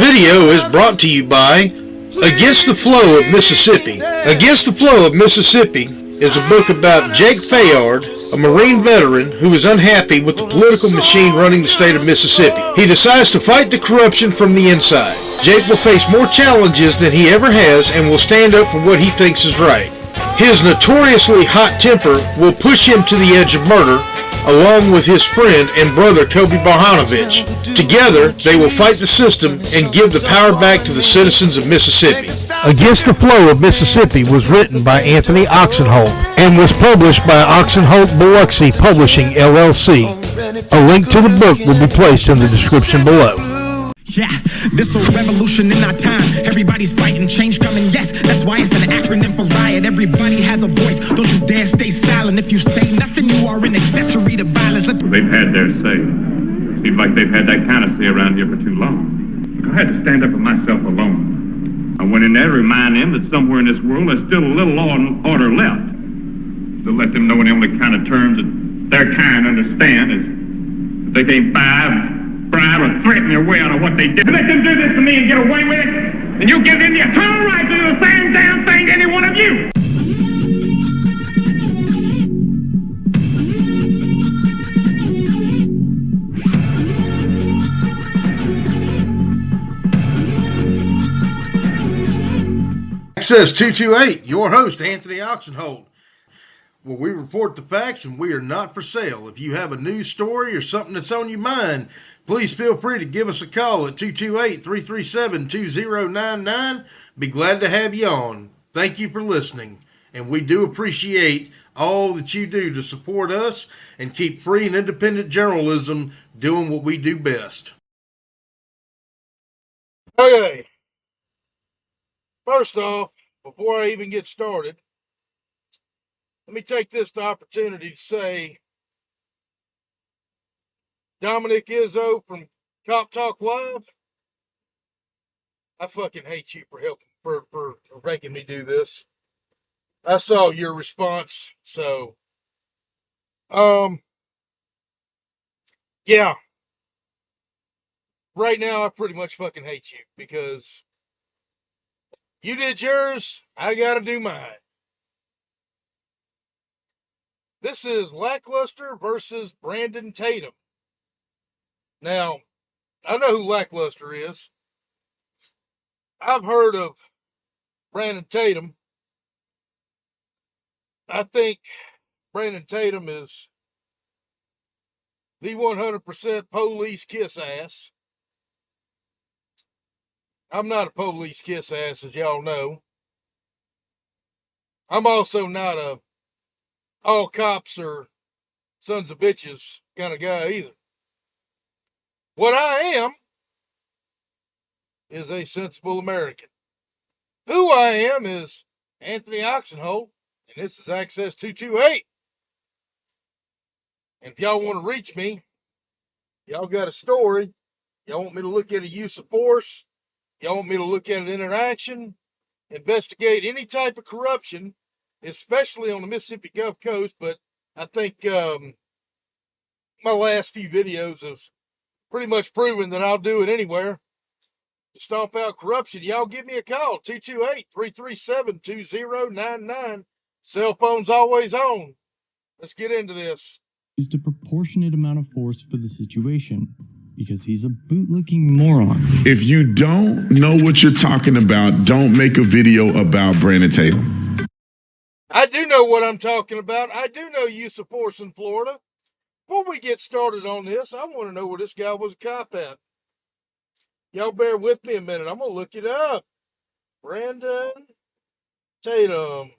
video is brought to you by Against the Flow of Mississippi. Against the Flow of Mississippi is a book about Jake Fayard, a Marine veteran who is unhappy with the political machine running the state of Mississippi. He decides to fight the corruption from the inside. Jake will face more challenges than he ever has and will stand up for what he thinks is right. His notoriously hot temper will push him to the edge of murder, along with his friend and brother Kobe Barhanovich. Together, they will fight the system and give the power back to the citizens of Mississippi. Against the Flow of Mississippi was written by Anthony Oksenholt and was published by Oksenholt Biloxi Publishing, LLC. A link to the book will be placed in the description below. Yeah, this a revolution in our time. Everybody's fighting, change coming, yes. That's why it's an acronym for riot. Everybody has a voice. Don't you dare stay silent. If you say nothing, you are an accessory to violence. They've had their say. Seems like they've had that kind of say around here for too long. I had to stand up for myself alone. I went in there to remind them that somewhere in this world there's still a little order left. To let them know in the only kind of terms that their kind understand is that they can't bribe or threaten their way out of what they did. Let them do this to me and get away with it, and you give them the eternal right to do the same damn thing to any one of you. Access 228, your host, Anthony Oksenholt. Well, we report the facts and we are not for sale. If you have a news story or something that's on your mind, please feel free to give us a call at 228-337-2099. Be glad to have you on. Thank you for listening. And we do appreciate all that you do to support us and keep free and independent journalism doing what we do best. Okay. First off, before I even get started, let me take this opportunity to say, Dominic Izzo from Cop Talk Live, I fucking hate you for helping, for making me do this. I saw your response, so, yeah. Right now, I pretty much fucking hate you, because you did yours, I gotta do mine. This is Lackluster versus Brandon Tatum. Now, I know who Lackluster is. I've heard of Brandon Tatum. I think Brandon Tatum is the 100% police kiss ass. I'm not a police kiss ass, as y'all know. I'm also not a all cops are sons of bitches kind of guy either. What I am is a sensible American. Who I am is Anthony Oksenholt, and this is Access 228. And if y'all want to reach me, y'all got a story, y'all want me to look at a use of force, y'all want me to look at an interaction, investigate any type of corruption, especially on the Mississippi Gulf Coast, but I think my last few videos have pretty much proven that I'll do it anywhere to stomp out corruption. Y'all give me a call, 228-337-2099. Cell phone's always on. Let's get into this. Used a proportionate amount of force for the situation because he's a bootlicking moron. If you don't know what you're talking about, don't make a video about Brandon Tatum. I do know what I'm talking about. I do know use of force in Florida. Before we get started on this, I want to know where this guy was a cop at. Y'all bear with me a minute. I'm going to look it up. Brandon Tatum.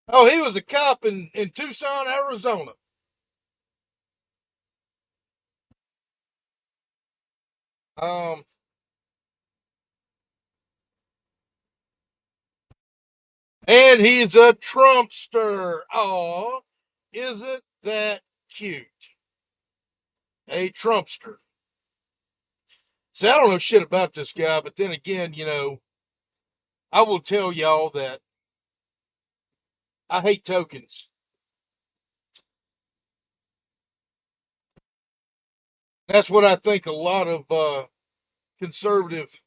Oh, he was a cop in Tucson, Arizona. And he's a Trumpster. Aw, isn't that cute? A Trumpster. See, I don't know shit about this guy, but then again, I will tell y'all that I hate tokens. That's what I think a lot of conservative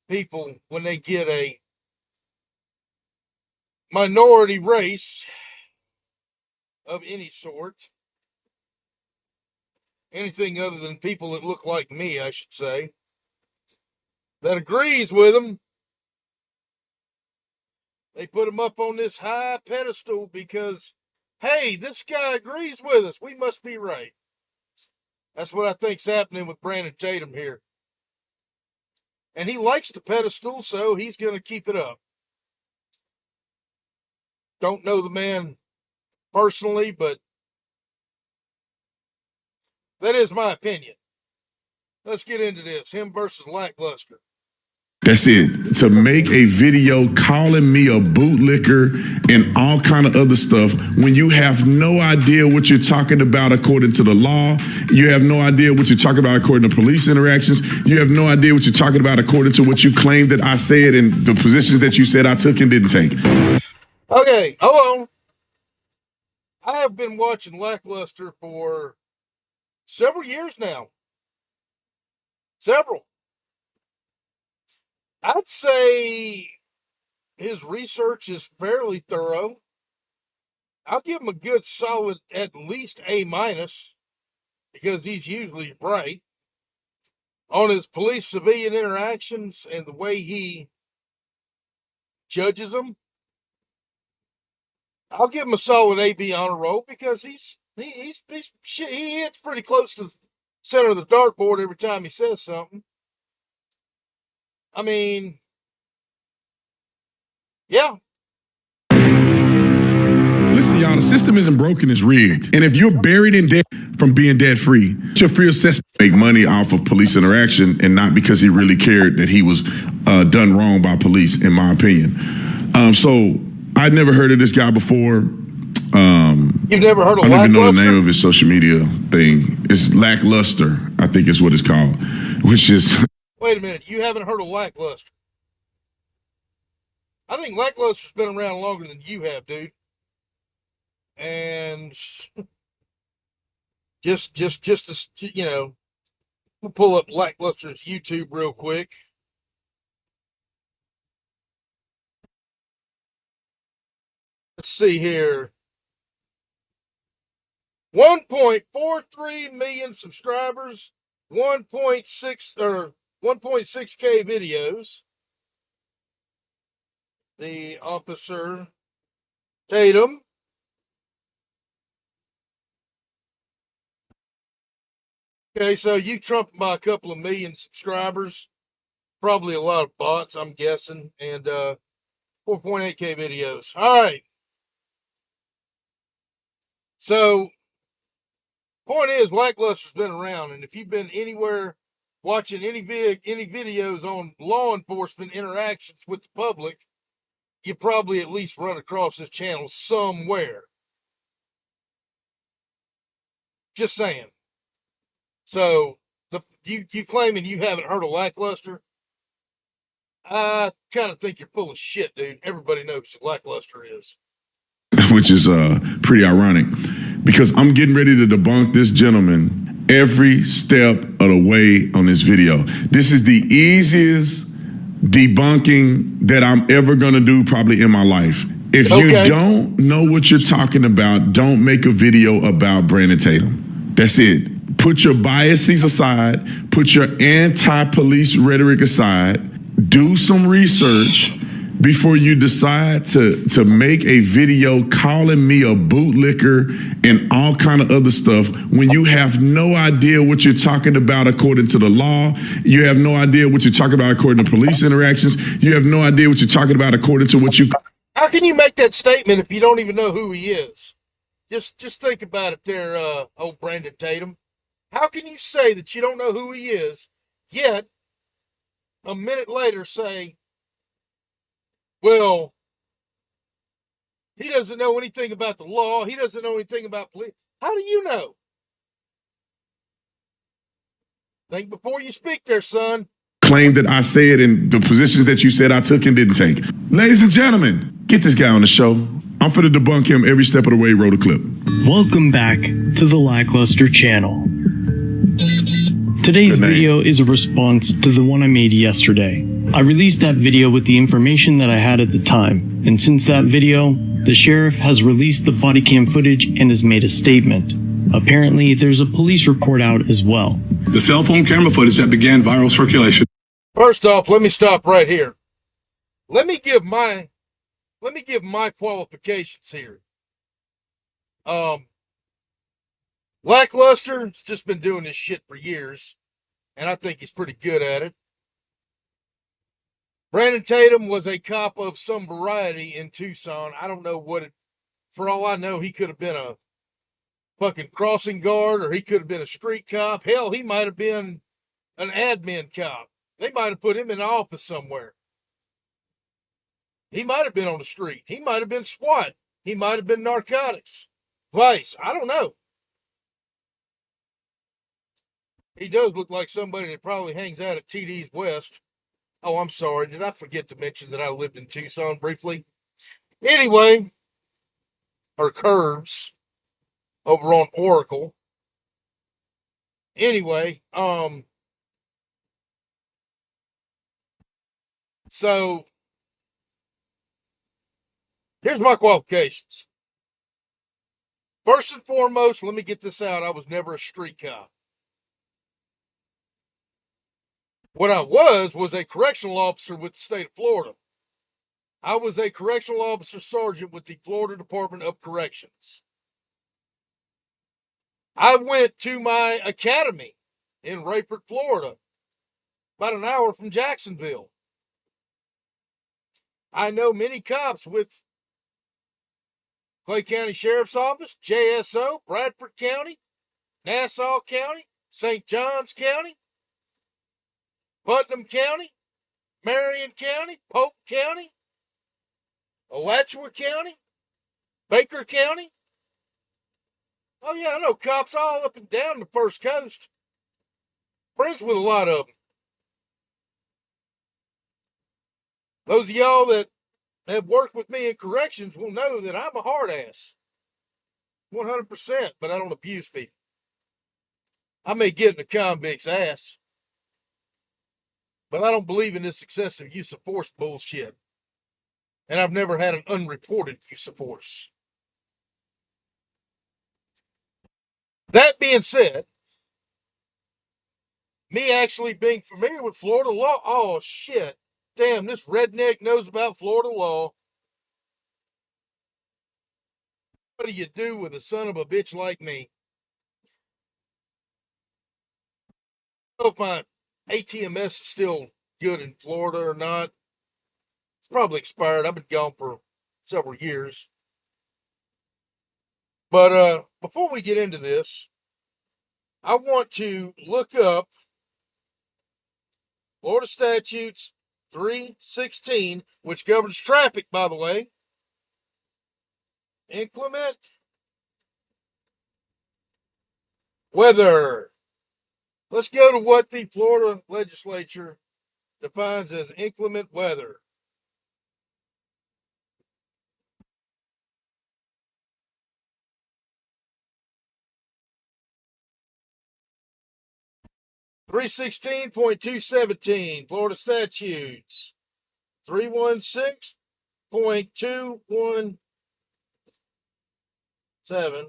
people, when they get a minority race of any sort, anything other than people that look like me, I should say, that agrees with them, they put him up on this high pedestal because, hey, this guy agrees with us. We must be right. That's what I think's happening with Brandon Tatum here. And he likes the pedestal, so he's going to keep it up. Don't know the man personally, but that is my opinion. Let's get into this. Him versus Lackluster. That's it. To make a video calling me a bootlicker and all kind of other stuff when you have no idea what you're talking about according to the law. You have no idea what you're talking about according to police interactions. You have no idea what you're talking about according to what you claimed that I said and the positions that you said I took and didn't take. Okay, hold on. I have been watching Lackluster for several years now. Several. I'd say his research is fairly thorough. I'll give him a good solid at least A minus because he's usually right on his police civilian interactions and the way he judges them. I'll give him a solid AB honor roll because he hits pretty close to the center of the dartboard every time he says something. I mean, yeah. Listen, y'all, the system isn't broken, it's rigged. And if you're buried in debt from being debt free, your free assessment make money off of police interaction and not because he really cared that he was done wrong by police, in my opinion. So I'd never heard of this guy before. You've never heard of I don't even know the Lackluster? name of his social media thing. It's Lackluster, I think is what it's called, which is... Wait a minute, you haven't heard of Lackluster? I think Lackluster's been around longer than you have, dude. And just to, we'll pull up Lackluster's YouTube real quick. Let's see here. 1.43 million subscribers, 1.6 or 1.6K videos. The officer Tatum. Okay, so you trumped by a couple of million subscribers. Probably a lot of bots, I'm guessing, and 4.8K videos. All right. So, point is, Lackluster's been around, and if you've been anywhere watching any videos on law enforcement interactions with the public, you probably at least run across this channel somewhere. Just saying. So, you claiming you haven't heard of Lackluster? I kind of think you're full of shit, dude. Everybody knows who Lackluster is. Which is pretty ironic because I'm getting ready to debunk this gentleman every step of the way on this video. This is the easiest debunking that I'm ever going to do probably in my life. If you don't know what you're talking about, don't make a video about Brandon Tatum. That's it. Put your biases aside. Put your anti-police rhetoric aside. Do some research before you decide to make a video calling me a bootlicker and all kind of other stuff when you have no idea what you're talking about according to the law. You have no idea what you're talking about according to police interactions. You have no idea what you're talking about according to what you... How can you make that statement if you don't even know who he is? Just think about it there, old Brandon Tatum. How can you say that you don't know who he is, yet a minute later say, well, He doesn't know anything about the law. He doesn't know anything about police. How do you know? Think before you speak there, son. Claim that I said in the positions that you said I took and didn't take. Ladies and gentlemen, get this guy on the show. I'm finna debunk him every step of the way. Roll the clip. Welcome back to the Lackluster channel. Today's video is a response to the one I made yesterday. I released that video with the information that I had at the time, and since that video, the sheriff has released the body cam footage and has made a statement. Apparently, there's a police report out as well. The cell phone camera footage that began viral circulation. First off, let me stop right here. Let me give my qualifications here. Lackluster has just been doing this shit for years, and I think he's pretty good at it. Brandon Tatum was a cop of some variety in Tucson. I don't know what it, for all I know, he could have been a fucking crossing guard, or he could have been a street cop. Hell, he might have been an admin cop. They might have put him in an office somewhere. He might have been on the street. He might have been SWAT. He might have been narcotics. Vice. I don't know. He does look like somebody that probably hangs out at TD's West. Oh, I'm sorry. Did I forget to mention that I lived in Tucson briefly? Anyway, or Curves over on Oracle. Anyway, so here's my qualifications. First and foremost, let me get this out. I was never a street cop. What I was a correctional officer with the state of Florida. I was a correctional officer sergeant with the Florida Department of Corrections. I went to my academy in Rayford, Florida, about an hour from Jacksonville. I know many cops with Clay County Sheriff's Office, JSO, Bradford County, Nassau County, St. Johns County, Putnam County, Marion County, Polk County, Alachua County, Baker County. Oh yeah, I know cops all up and down the First Coast. Friends with a lot of them. Those of y'all that have worked with me in corrections will know that I'm a hard ass. 100%, but I don't abuse people. I may get in a convict's ass, but I don't believe in this excessive use of force bullshit. And I've never had an unreported use of force. That being said, me actually being familiar with Florida law, oh shit, damn, this redneck knows about Florida law. What do you do with a son of a bitch like me? I don't know if my ATMS is still good in Florida or not. It's probably expired. I've been gone for several years. But before we get into this, I want to look up Florida Statutes 316, which governs traffic, by the way. Inclement weather. Let's go to what the Florida legislature defines as inclement weather. $316.217 Florida Statutes. 316.217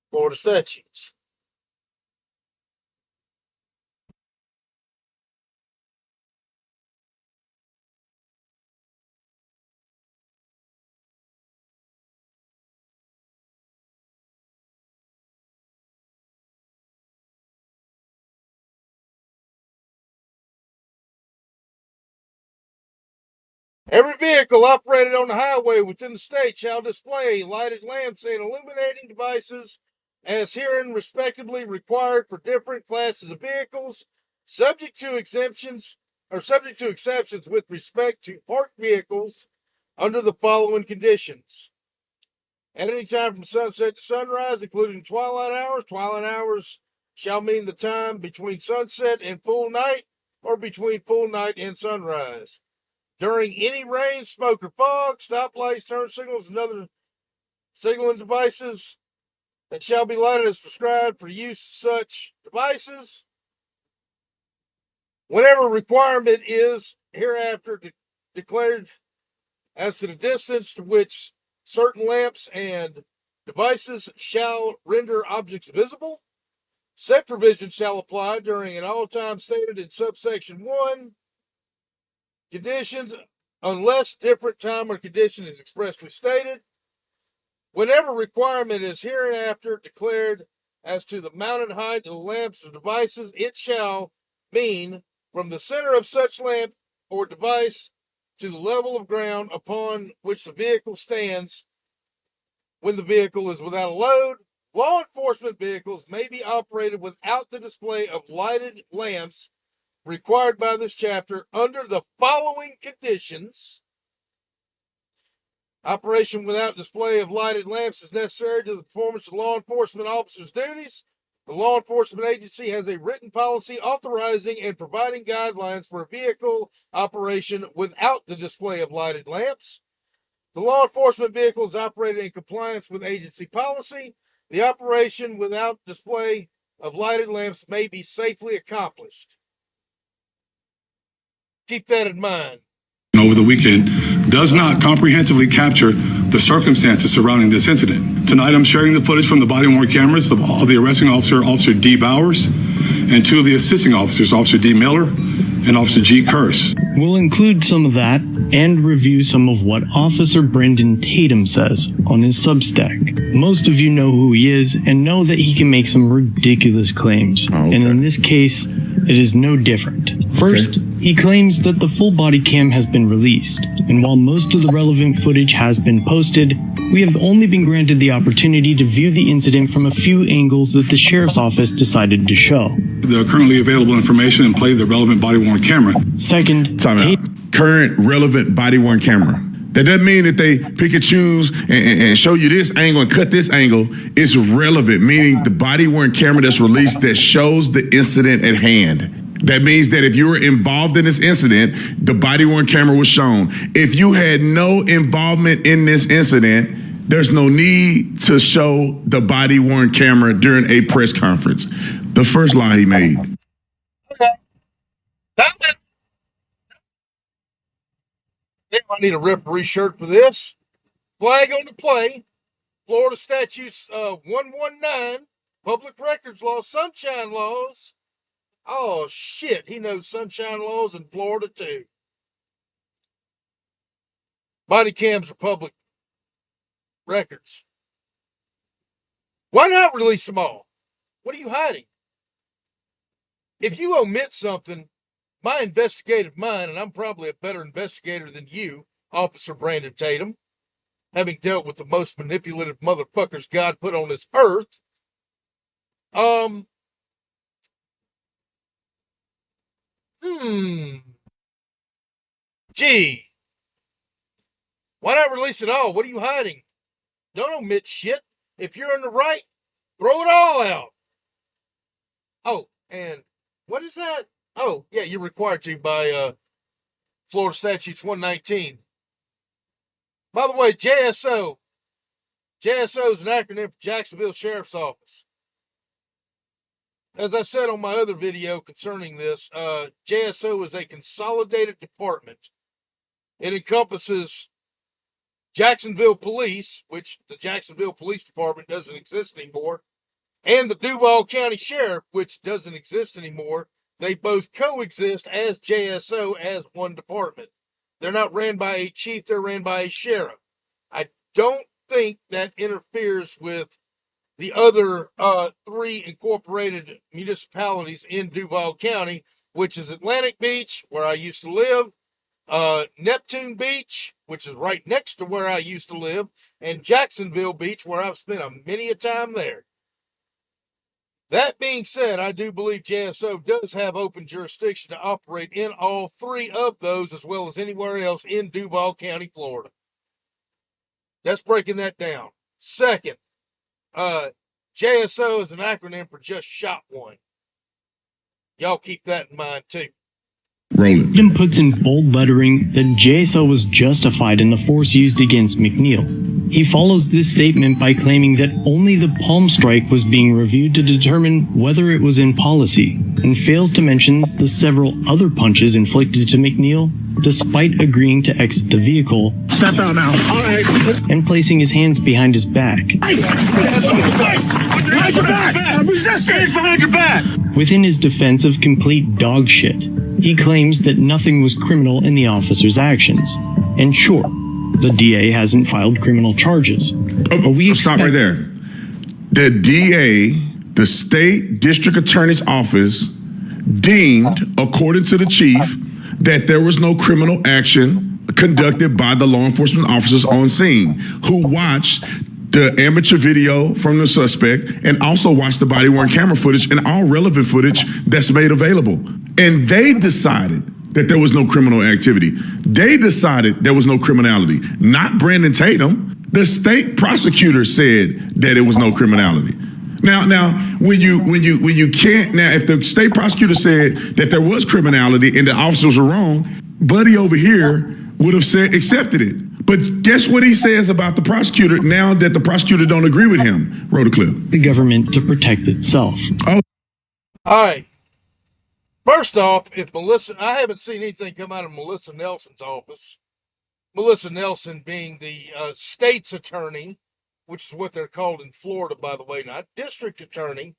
Florida Statutes. Every vehicle operated on the highway within the state shall display lighted lamps and illuminating devices as herein respectively required for different classes of vehicles, subject to exceptions with respect to parked vehicles under the following conditions. At any time from sunset to sunrise, including twilight hours shall mean the time between sunset and full night, or between full night and sunrise. During any rain, smoke, or fog, stoplights, turn signals, and other signaling devices that shall be lighted as prescribed for use of such devices. Whenever requirement is hereafter declared as to the distance to which certain lamps and devices shall render objects visible, said provision shall apply during at all times stated in subsection 1 conditions, unless different time or condition is expressly stated. Whenever requirement is hereinafter declared as to the mounted height of the lamps or devices, it shall mean from the center of such lamp or device to the level of ground upon which the vehicle stands when the vehicle is without a load. Law enforcement vehicles may be operated without the display of lighted lamps required by this chapter under the following conditions. Operation without display of lighted lamps is necessary to the performance of law enforcement officers' duties. The law enforcement agency has a written policy authorizing and providing guidelines for a vehicle operation without the display of lighted lamps. The law enforcement vehicle is operated in compliance with agency policy. The operation without display of lighted lamps may be safely accomplished. Keep that in mind. Over the weekend does not comprehensively capture the circumstances surrounding this incident. Tonight, I'm sharing the footage from the body-worn cameras of the arresting officer, Officer D. Bowers, and two of the assisting officers, Officer D. Miller and Officer G. Curse. We'll include some of that and review some of what Officer Brendan Tatum says on his Substack. Most of you know who he is and know that he can make some ridiculous claims. And in this case, it is no different. First, he claims that the full body cam has been released, and while most of the relevant footage has been posted, we have only been granted the opportunity to view the incident from a few angles that the sheriff's office decided to show. The currently available information and play the relevant body-worn camera. Second, current relevant body-worn camera. That doesn't mean that they pick and choose and show you this angle and cut this angle. It's relevant, meaning the body-worn camera that's released that shows the incident at hand. That means that if you were involved in this incident, the body-worn camera was shown. If you had no involvement in this incident, there's no need to show the body-worn camera during a press conference. The first lie he made. Okay. Damn it. I need a referee shirt for this. Flag on the play. Florida Statutes 119, Public Records Law, Sunshine Laws. Oh, shit. He knows sunshine laws in Florida, too. Body cams are public records. Why not release them all? What are you hiding? If you omit something, my investigative mind, and I'm probably a better investigator than you, Officer Brandon Tatum, having dealt with the most manipulative motherfuckers God put on this earth, Gee. Why not release it all? What are you hiding? Don't omit shit. If you're in the right, throw it all out. Oh, and what is that? Oh, yeah, you're required to by Florida Statutes 119. By the way, JSO. JSO is an acronym for Jacksonville Sheriff's Office. As I said on my other video concerning this, JSO is a consolidated department. It encompasses Jacksonville Police, which the Jacksonville Police Department doesn't exist anymore, and the Duval County Sheriff, which doesn't exist anymore. They both coexist as JSO as one department. They're not ran by a chief, they're ran by a sheriff. I don't think that interferes with the other three incorporated municipalities in Duval County, which is Atlantic Beach, where I used to live, Neptune Beach, which is right next to where I used to live, and Jacksonville Beach, where I've spent many a time there. That being said, I do believe JSO does have open jurisdiction to operate in all three of those, as well as anywhere else in Duval County, Florida. That's breaking that down. Second, JSO is an acronym for just shot one. Y'all keep that in mind too. Rolling. Tatum puts in bold lettering that JSO was justified in the force used against McNeil. He follows this statement by claiming that only the palm strike was being reviewed to determine whether it was in policy, and fails to mention the several other punches inflicted to McNeil despite agreeing to exit the vehicle. Step out now. All right. And placing his hands behind his back. Behind your back. I'm resisting. Behind your back. Within his defense of complete dog shit, he claims that nothing was criminal in the officer's actions. And sure, the DA hasn't filed criminal charges. But we Stop right there. The DA, the state district attorney's office, deemed, according to the chief, that there was no criminal action conducted by the law enforcement officers on scene, who watched the amateur video from the suspect and also watched the body-worn camera footage and all relevant footage that's made available. And they decided that there was no criminal activity. They decided there was no criminality, not Brandon Tatum. The state prosecutor said that it was no criminality. Now, when you can't, now if the state prosecutor said that there was criminality and the officers were wrong, Buddy over here would have accepted it. But guess what he says about the prosecutor now that the prosecutor don't agree with him? Roll the clip. the government to protect itself. All right. First off, I haven't seen anything come out of Melissa Nelson's office. Melissa Nelson being the state's attorney, which is what they're called in Florida, by the way, not district attorney.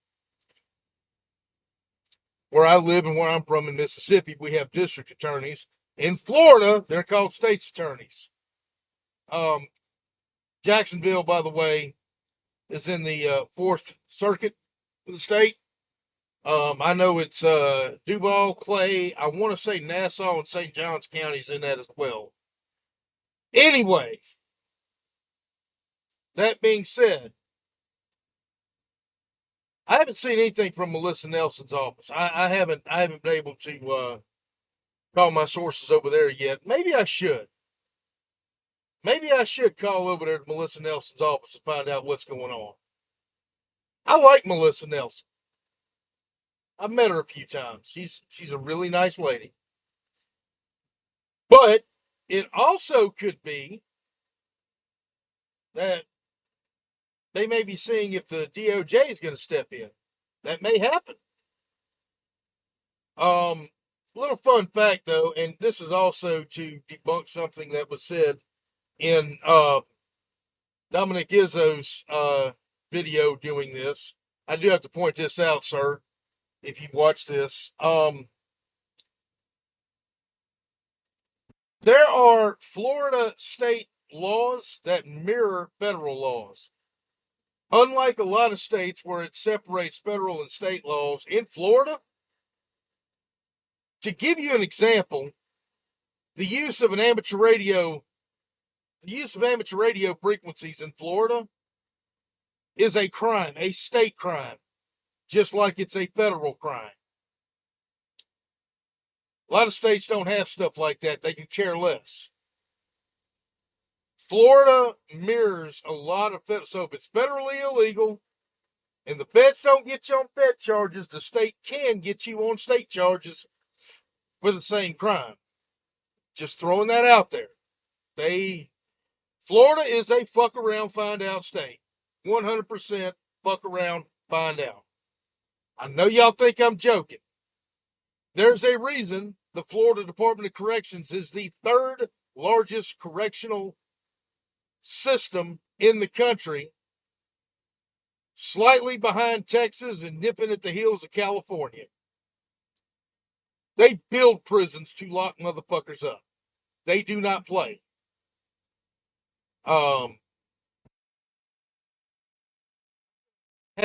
Where I live and where I'm from in Mississippi, we have district attorneys. In Florida, they're called state's attorneys. Jacksonville, by the way, is in the Fourth Circuit of the state. I know it's Duval, Clay, I want to say Nassau and St. Johns counties in that as well. Anyway, that being said, I haven't seen anything from Melissa Nelson's office. I haven't been able to call my sources over there yet. Maybe I should. Maybe I should call over there to Melissa Nelson's office and find out what's going on. I like Melissa Nelson. I've met her a few times. She's a really nice lady. But it also could be that they may be seeing if the DOJ is going to step in. That may happen. Little fun fact, though, and this is also to debunk something that was said in Dominic Izzo's video doing this. I do have to point this out, sir, if you watch this. There are Florida state laws that mirror federal laws. Unlike a lot of states where it separates federal and state laws, in Florida, to give you an example, the use of amateur radio frequencies in Florida is a crime, a state crime, just like it's a federal crime. A lot of states don't have stuff like that. They could care less. Florida mirrors a lot of federal. So if it's federally illegal and the feds don't get you on fed charges, the state can get you on state charges for the same crime. Just throwing that out there. Florida is a fuck around, find out state. 100% fuck around, find out. I know y'all think I'm joking. There's a reason the Florida Department of Corrections is the third largest correctional system in the country, slightly behind Texas and nipping at the heels of California. They build prisons to lock motherfuckers up. They do not play. Have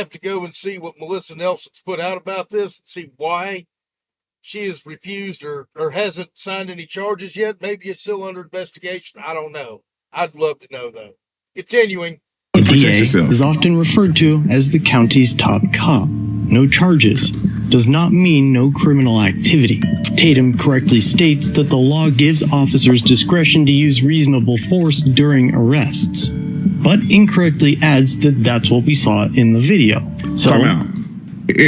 to go and see what Melissa Nelson's put out about this and see why she has refused or hasn't signed any charges yet. Maybe it's still under investigation. I don't know. I'd love to know, though. Continuing. The DA is often referred to as the county's top cop. No charges does not mean no criminal activity. Tatum correctly states that the law gives officers discretion to use reasonable force during arrests. but incorrectly adds that that's what we saw in the video. So, Time out.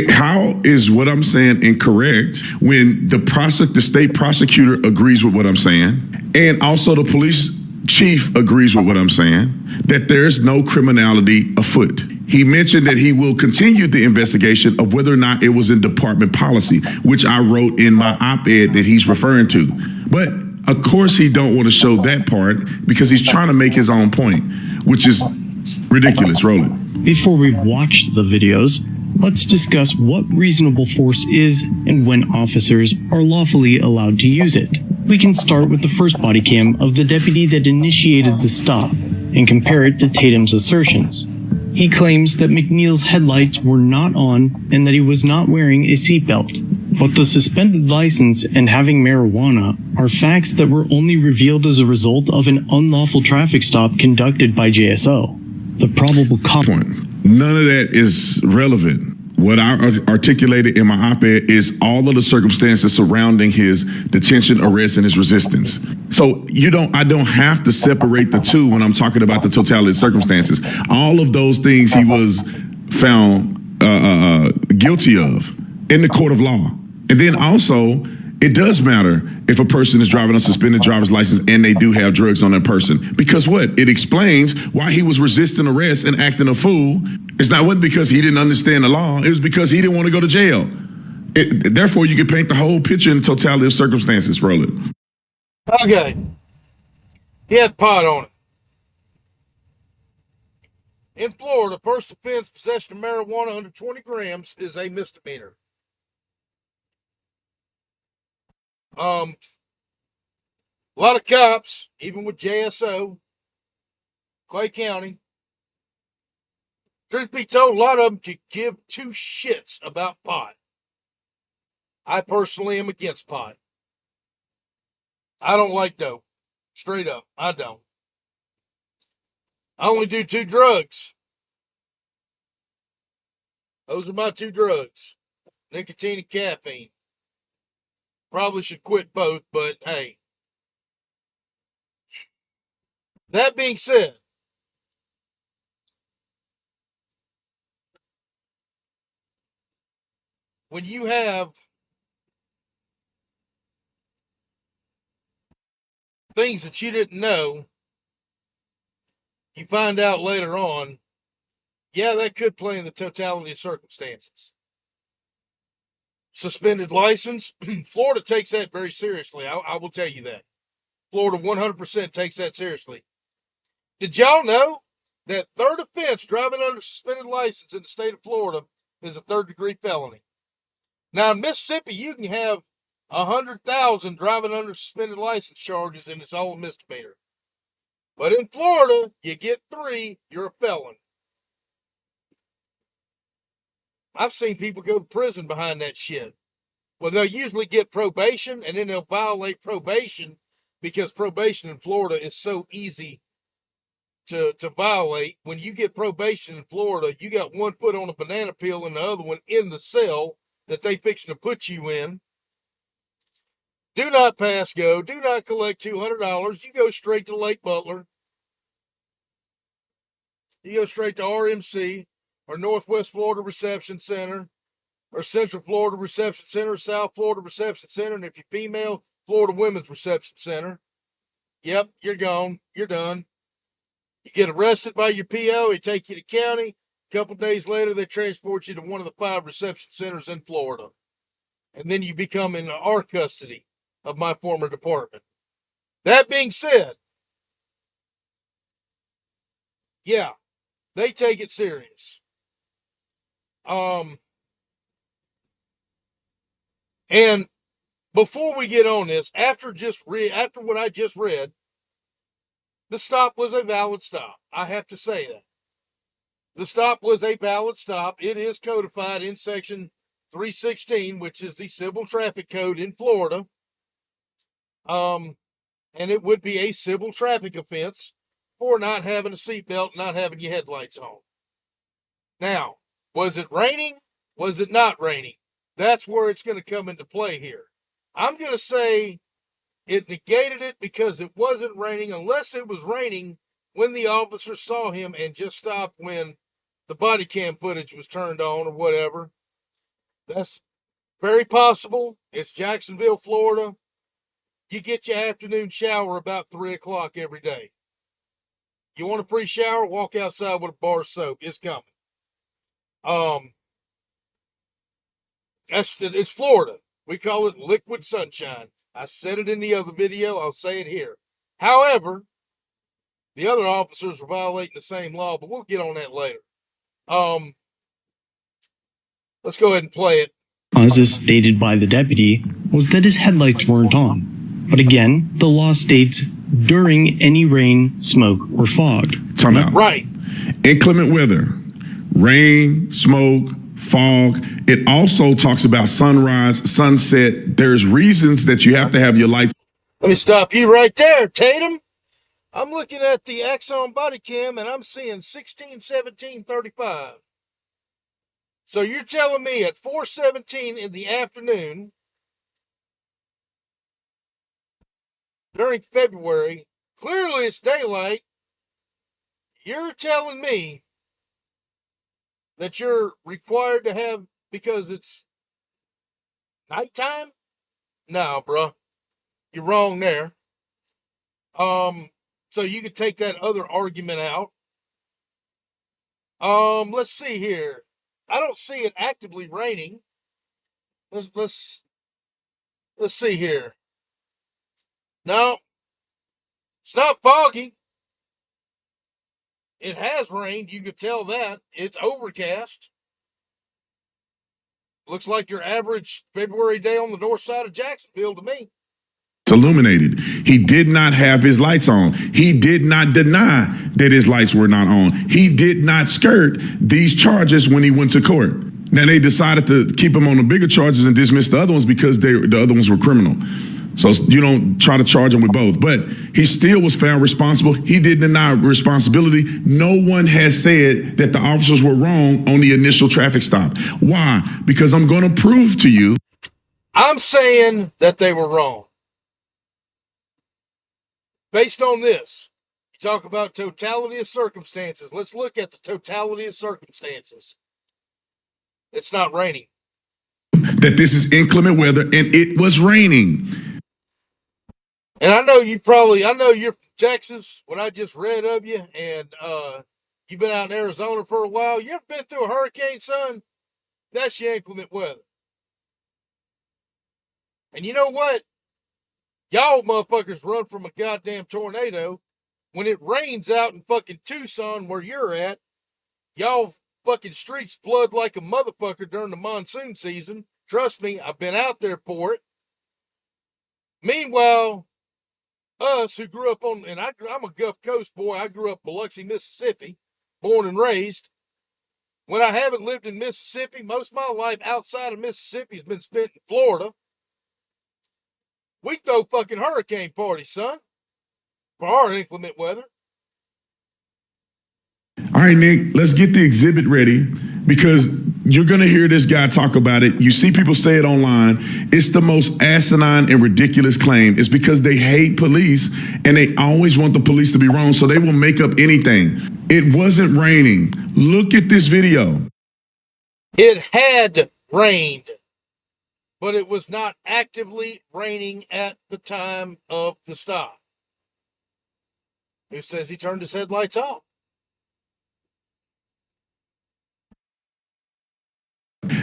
How is what I'm saying incorrect when the state prosecutor agrees with what I'm saying, and also the police chief agrees with what I'm saying, that there's no criminality afoot? He mentioned that he will continue the investigation of whether or not it was in department policy, which I wrote in my op-ed that he's referring to. But of course he don't want to show that part because he's trying to make his own point, which is ridiculous. Roll it. before we watch the videos, let's discuss what reasonable force is and when officers are lawfully allowed to use it. We can start with the first body cam of the deputy that initiated the stop and compare it to Tatum's assertions. He claims that McNeil's headlights were not on and that he was not wearing a seatbelt. But the suspended license and having marijuana are facts that were only revealed as a result of an unlawful traffic stop conducted by JSO. The probable cause. None of that is relevant. What I articulated in my op-ed is all of the circumstances surrounding his detention, arrest, and his resistance. So I don't have to separate the two when I'm talking about the totality of circumstances. All of those things he was found guilty of in the court of law. And then also, it does matter if a person is driving a suspended driver's license and they do have drugs on that person. Because what? It explains why he was resisting arrest and acting a fool. It wasn't because he didn't understand the law. It was because he didn't want to go to jail. Therefore, you can paint the whole picture in the totality of circumstances. Roll it. Okay. He had pot on it. In Florida, first offense, possession of marijuana under 20 grams is a misdemeanor. A lot of cops, even with JSO, Clay County, truth be told, a lot of them could give two shits about pot. I personally am against pot. I don't like dope. Straight up, I don't. I only do two drugs. Those are my two drugs. Nicotine and caffeine. Probably should quit both, but hey. That being said, when you have things that you didn't know, you find out later on, yeah, that could play in the totality of circumstances. Suspended license, Florida takes that very seriously. I will tell you that. Florida 100% takes that seriously. Did y'all know that third offense, driving under suspended license in the state of Florida, is a third-degree felony? Now, in Mississippi, you can have 100,000 driving under suspended license charges, and it's all a misdemeanor. But in Florida, you get 3, you're a felon. I've seen people go to prison behind that shit. Well, they'll usually get probation, and then they'll violate probation because probation in Florida is so easy to violate. When you get probation in Florida, you got one foot on a banana peel and the other one in the cell that they fixing to put you in. Do not pass go. Do not collect $200. You go straight to Lake Butler. You go straight to RMC or Northwest Florida Reception Center or Central Florida Reception Center, South Florida Reception Center, and if you're female, Florida Women's Reception Center. Yep, you're gone. You're done. You get arrested by your PO, they take you to county. A couple days later, they transport you to one of the 5 reception centers in Florida. And then you become in our custody of my former department. That being said, yeah, they take it serious. And before we get on this, after what I just read, the stop was a valid stop. I have to say that. The stop was a valid stop. It is codified in section 316, which is the civil traffic code in Florida. And it would be a civil traffic offense for not having a seatbelt, not having your headlights on. Now, was it raining? Was it not raining? That's where it's going to come into play here. I'm going to say it negated it because it wasn't raining, unless it was raining when the officers saw him and just stopped when the body cam footage was turned on or whatever. That's very possible. It's Jacksonville, Florida. You get your afternoon shower about 3 o'clock every day. You want a free shower? Walk outside with a bar of soap. It's coming. It's Florida. We call it liquid sunshine. I said it in the other video. I'll say it here. However, the other officers were violating the same law, but we'll get on that later. Let's go ahead and play it. As stated by the deputy, was that his headlights weren't on. But again, the law states during any rain, smoke, or fog. Time out. Right. Inclement weather, rain, smoke, fog. It also talks about sunrise, sunset. There's reasons that you have to have your lights. Let me stop you right there, Tatum. I'm looking at the Axon body cam and I'm seeing 16, 17, 35. So you're telling me at 4:17 in the afternoon during February, clearly it's daylight, you're telling me that you're required to have because it's nighttime? No, bro. You're wrong there. So you could take that other argument out. Let's see here. I don't see it actively raining. Let's see here. No, it's not foggy. It has rained. You could tell that. It's overcast. Looks like your average February day on the north side of Jacksonville to me. Illuminated. He did not have his lights on. He did not deny that his lights were not on. He did not skirt these charges when he went to court. Now they decided to keep him on the bigger charges and dismiss the other ones because the other ones were criminal. So you don't try to charge him with both. But he still was found responsible. He did deny responsibility. No one has said that the officers were wrong on the initial traffic stop. Why? Because I'm going to prove to you. I'm saying that they were wrong. Based on this, you talk about totality of circumstances. Let's look at the totality of circumstances. It's not raining. That this is inclement weather, and it was raining. And I know you're from Texas, what I just read of you, and you've been out in Arizona for a while. You ever been through a hurricane, son? That's your inclement weather. And you know what? Y'all motherfuckers run from a goddamn tornado. When it rains out in fucking Tucson where you're at, y'all fucking streets flood like a motherfucker during the monsoon season. Trust me, I've been out there for it. Meanwhile, us who grew up on, and I'm a Gulf Coast boy. I grew up in Biloxi, Mississippi, born and raised. When I haven't lived in Mississippi, most of my life outside of Mississippi has been spent in Florida. We throw fucking hurricane parties, son, for our inclement weather. All right, Nick, let's get the exhibit ready because you're going to hear this guy talk about it. You see people say it online. It's the most asinine and ridiculous claim. It's because they hate police and they always want the police to be wrong, so they will make up anything. It wasn't raining. Look at this video. It had rained, but it was not actively raining at the time of the stop. Who says he turned his headlights off?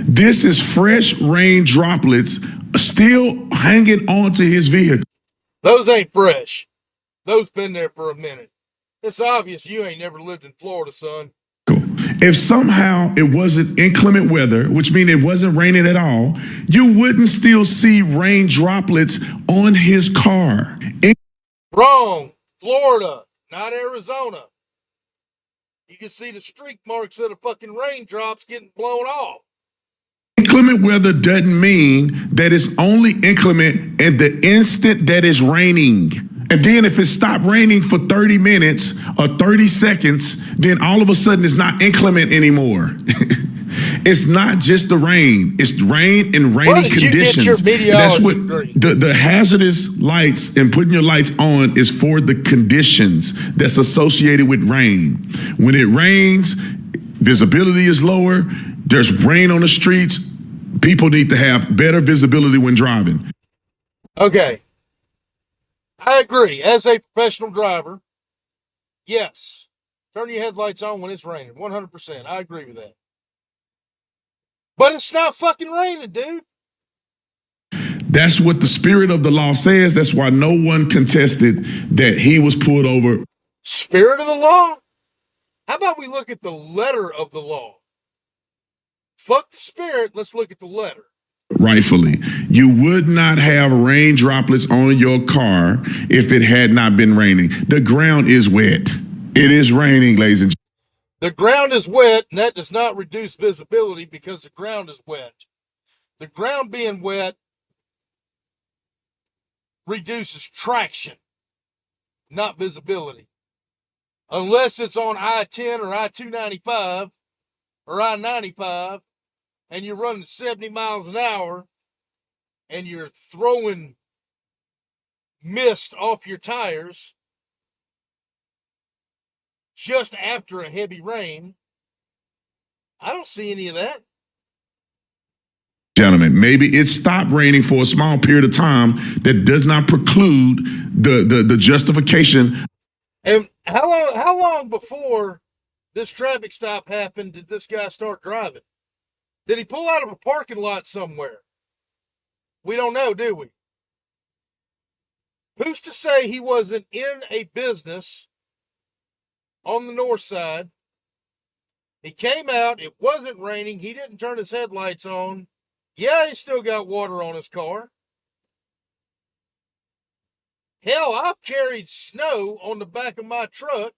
This is fresh rain droplets still hanging onto his vehicle. Those ain't fresh. Those been there for a minute. It's obvious you ain't never lived in Florida, son. If somehow it wasn't inclement weather, which means it wasn't raining at all, you wouldn't still see rain droplets on his car. Wrong. Florida, not Arizona. You can see the streak marks of the fucking raindrops getting blown off. Inclement weather doesn't mean that it's only inclement in the instant that it's raining. And then if it stopped raining for 30 minutes or 30 seconds, then all of a sudden it's not inclement anymore. It's not just the rain. It's rain and rainy Where did you get conditions. your meteorology That's what degree? the hazardous lights and putting your lights on is for the conditions that's associated with rain. When it rains, visibility is lower. There's rain on the streets. People need to have better visibility when driving. Okay. I agree. As a professional driver, yes, turn your headlights on when it's raining. 100%. I agree with that. But it's not fucking raining, dude. That's what the spirit of the law says. That's why no one contested that he was pulled over. Spirit of the law? How about we look at the letter of the law? Fuck the spirit. Let's look at the letter. Rightfully, you would not have rain droplets on your car if it had not been raining. The ground is wet. It is raining, ladies and gentlemen. The ground is wet, and that does not reduce visibility because the ground is wet. The ground being wet reduces traction, not visibility. Unless it's on I-10 or I-295 or I-95, and you're running 70 miles an hour, and you're throwing mist off your tires just after a heavy rain. I don't see any of that. Gentlemen, maybe it stopped raining for a small period of time. That does not preclude the justification. And how long before this traffic stop happened did this guy start driving? Did he pull out of a parking lot somewhere? We don't know, do we? Who's to say he wasn't in a business on the north side? He came out, it wasn't raining, he didn't turn his headlights on. Yeah, he still got water on his car. Hell, I've carried snow on the back of my truck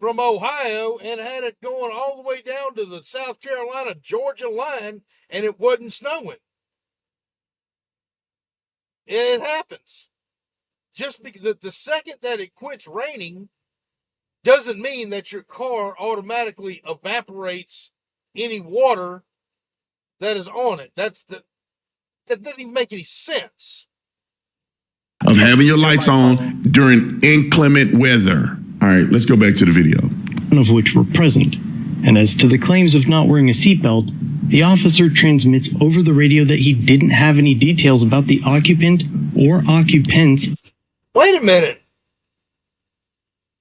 from Ohio and had it going all the way down to the South Carolina-Georgia line, and it wasn't snowing. It happens. Just because the second that it quits raining doesn't mean that your car automatically evaporates any water that is on it. That doesn't even make any sense. Of having your lights on during inclement weather. All right, let's go back to the video. None of which were present. And as to the claims of not wearing a seatbelt, the officer transmits over the radio that he didn't have any details about the occupant or occupants. Wait a minute.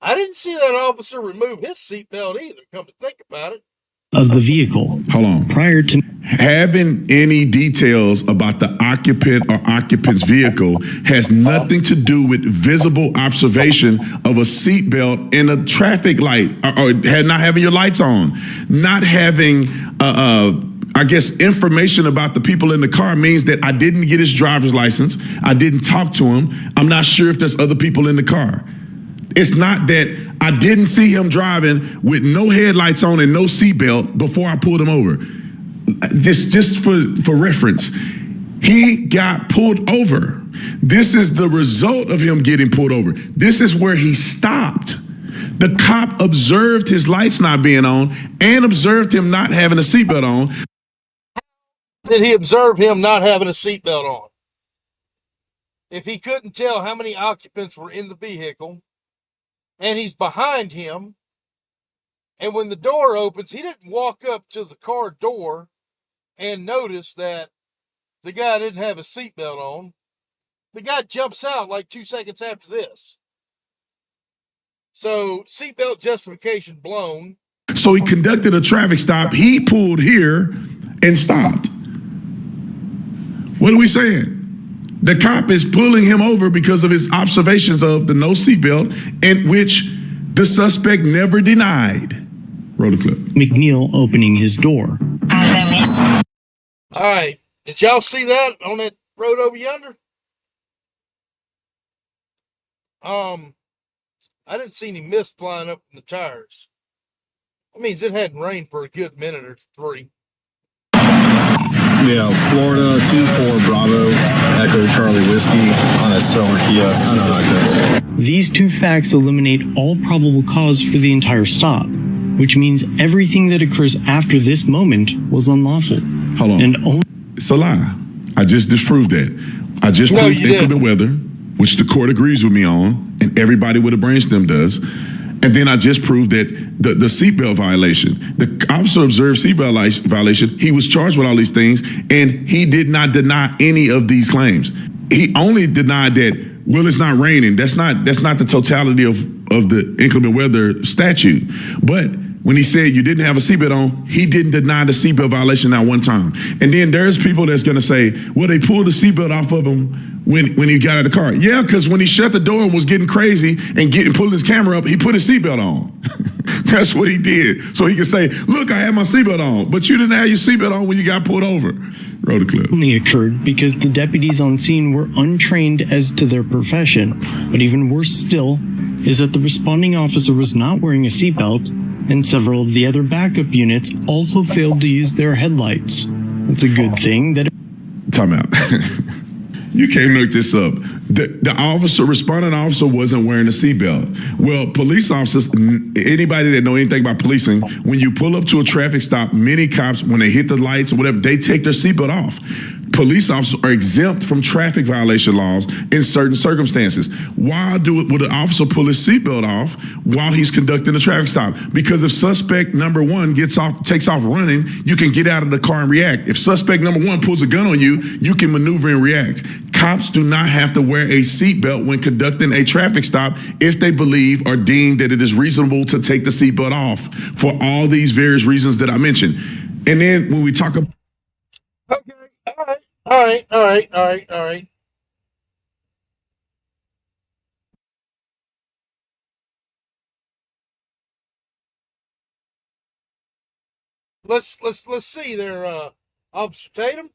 I didn't see that officer remove his seatbelt either, come to think about it. Of the vehicle. Hold on. Prior to having any details about the occupant or occupant's vehicle has nothing to do with visible observation of a seatbelt in a traffic light, or not having your lights on. Not having, I guess, information about the people in the car means that I didn't get his driver's license. I didn't talk to him. I'm not sure if there's other people in the car. It's not that I didn't see him driving with no headlights on and no seatbelt before I pulled him over. Just for reference, he got pulled over. This is the result of him getting pulled over. This is where he stopped. The cop observed his lights not being on and observed him not having a seatbelt on. Did he observe him not having a seatbelt on? If he couldn't tell how many occupants were in the vehicle, and he's behind him, and when the door opens, he didn't walk up to the car door and notice that the guy didn't have a seatbelt on. The guy jumps out like 2 seconds after this. So, seatbelt justification blown. So he conducted a traffic stop. He pulled here and stopped. What are we saying? The cop is pulling him over because of his observations of the no seatbelt, in which the suspect never denied. Roll the clip. McNeil opening his door. All right. Did y'all see that on that road over yonder? I didn't see any mist flying up from the tires. That means it hadn't rained for a good minute or three. Yeah, Florida 24 Bravo Echo Charlie Whiskey on a silver Kia. I don't know like this. These two facts eliminate all probable cause for the entire stop. which means everything that occurs after this moment was unlawful. Hold on. And It's a lie. I just disproved that. I just proved inclement weather, which the court agrees with me on, and everybody with a brainstem does. And then I just proved that the seatbelt violation, the officer observed seatbelt violation. He was charged with all these things, and he did not deny any of these claims. He only denied that, well, it's not raining. That's not the totality of the inclement weather statute. But when he said you didn't have a seatbelt on, he didn't deny the seatbelt violation not one time. And then there's people that's going to say, well, they pulled the seatbelt off of him when he got out of the car. Yeah, because when he shut the door and was getting crazy and pulling his camera up, he put his seatbelt on. That's what he did. So he could say, look, I had my seatbelt on, but you didn't have your seatbelt on when you got pulled over. Roll the clip. only occurred because the deputies on scene were untrained as to their profession. But even worse still is that the responding officer was not wearing a seatbelt, and several of the other backup units also failed to use their headlights. It's a good thing that... Time out. You can't look this up. The responding officer wasn't wearing a seatbelt. Well, police officers, anybody that know anything about policing, when you pull up to a traffic stop, many cops, when they hit the lights or whatever, they take their seatbelt off. Police officers are exempt from traffic violation laws in certain circumstances. Why would the officer pull his seatbelt off while he's conducting a traffic stop? Because if suspect number one takes off running, you can get out of the car and react. If suspect number one pulls a gun on you, you can maneuver and react. Cops do not have to wear a seatbelt when conducting a traffic stop if they believe or deem that it is reasonable to take the seatbelt off for all these various reasons that I mentioned. And then when we talk about... Okay. All right. Let's see there, Officer Tatum.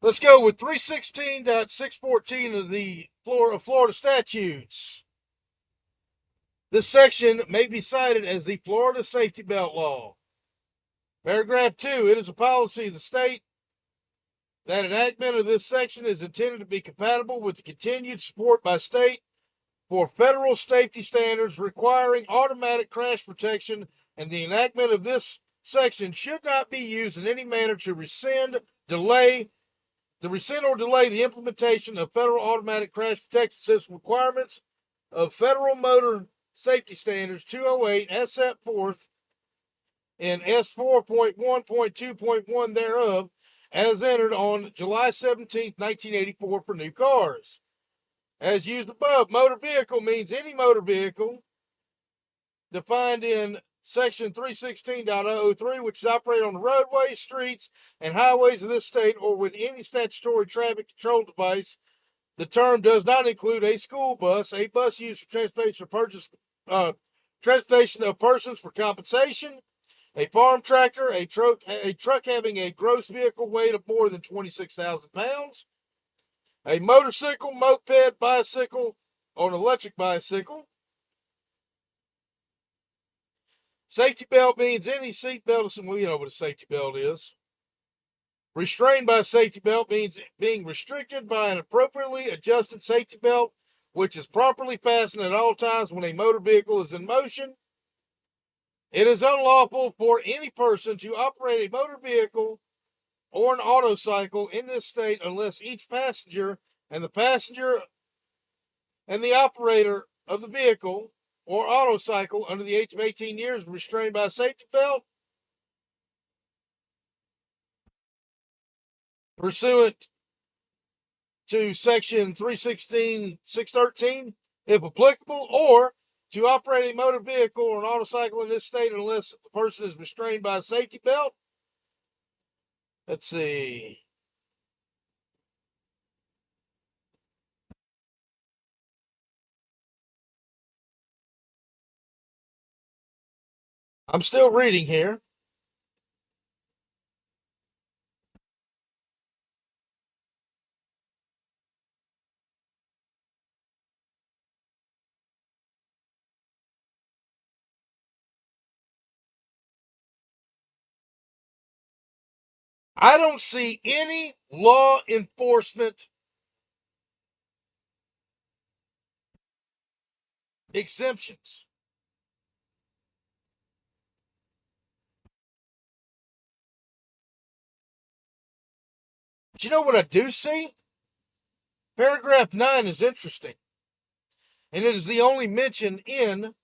Let's go with 316.614 of the Florida statutes. This section may be cited as the Florida Safety Belt Law. Paragraph 2, it is a policy of the state that enactment of this section is intended to be compatible with the continued support by state for federal safety standards requiring automatic crash protection, and the enactment of this section should not be used in any manner to rescind or delay the implementation of federal automatic crash protection system requirements of Federal Motor Safety Standards 208 as set forth in S4.1.2.1 thereof, as entered on July 17, 1984 for new cars. As used above, motor vehicle means any motor vehicle defined in Section 316.003, which is operated on the roadways, streets, and highways of this state or with any statutory traffic control device. The term does not include a school bus, a bus used for transportation of persons for compensation, a farm tractor, a truck having a gross vehicle weight of more than 26,000 pounds, a motorcycle, moped, bicycle, or an electric bicycle. Safety belt means any seat belt. We know what a safety belt is. Restrained by a safety belt means being restricted by an appropriately adjusted safety belt, which is properly fastened at all times when a motor vehicle is in motion. It is unlawful for any person to operate a motor vehicle or an autocycle in this state unless each passenger and the operator of the vehicle or autocycle under the age of 18 years restrained by a safety belt pursuant to Section 316.613, if applicable, or to operate a motor vehicle or an autocycle in this state unless the person is restrained by a safety belt. Let's see. I'm still reading here. I don't see any law enforcement exemptions. But you know what I do see? Paragraph 9 is interesting. And it is the only mention in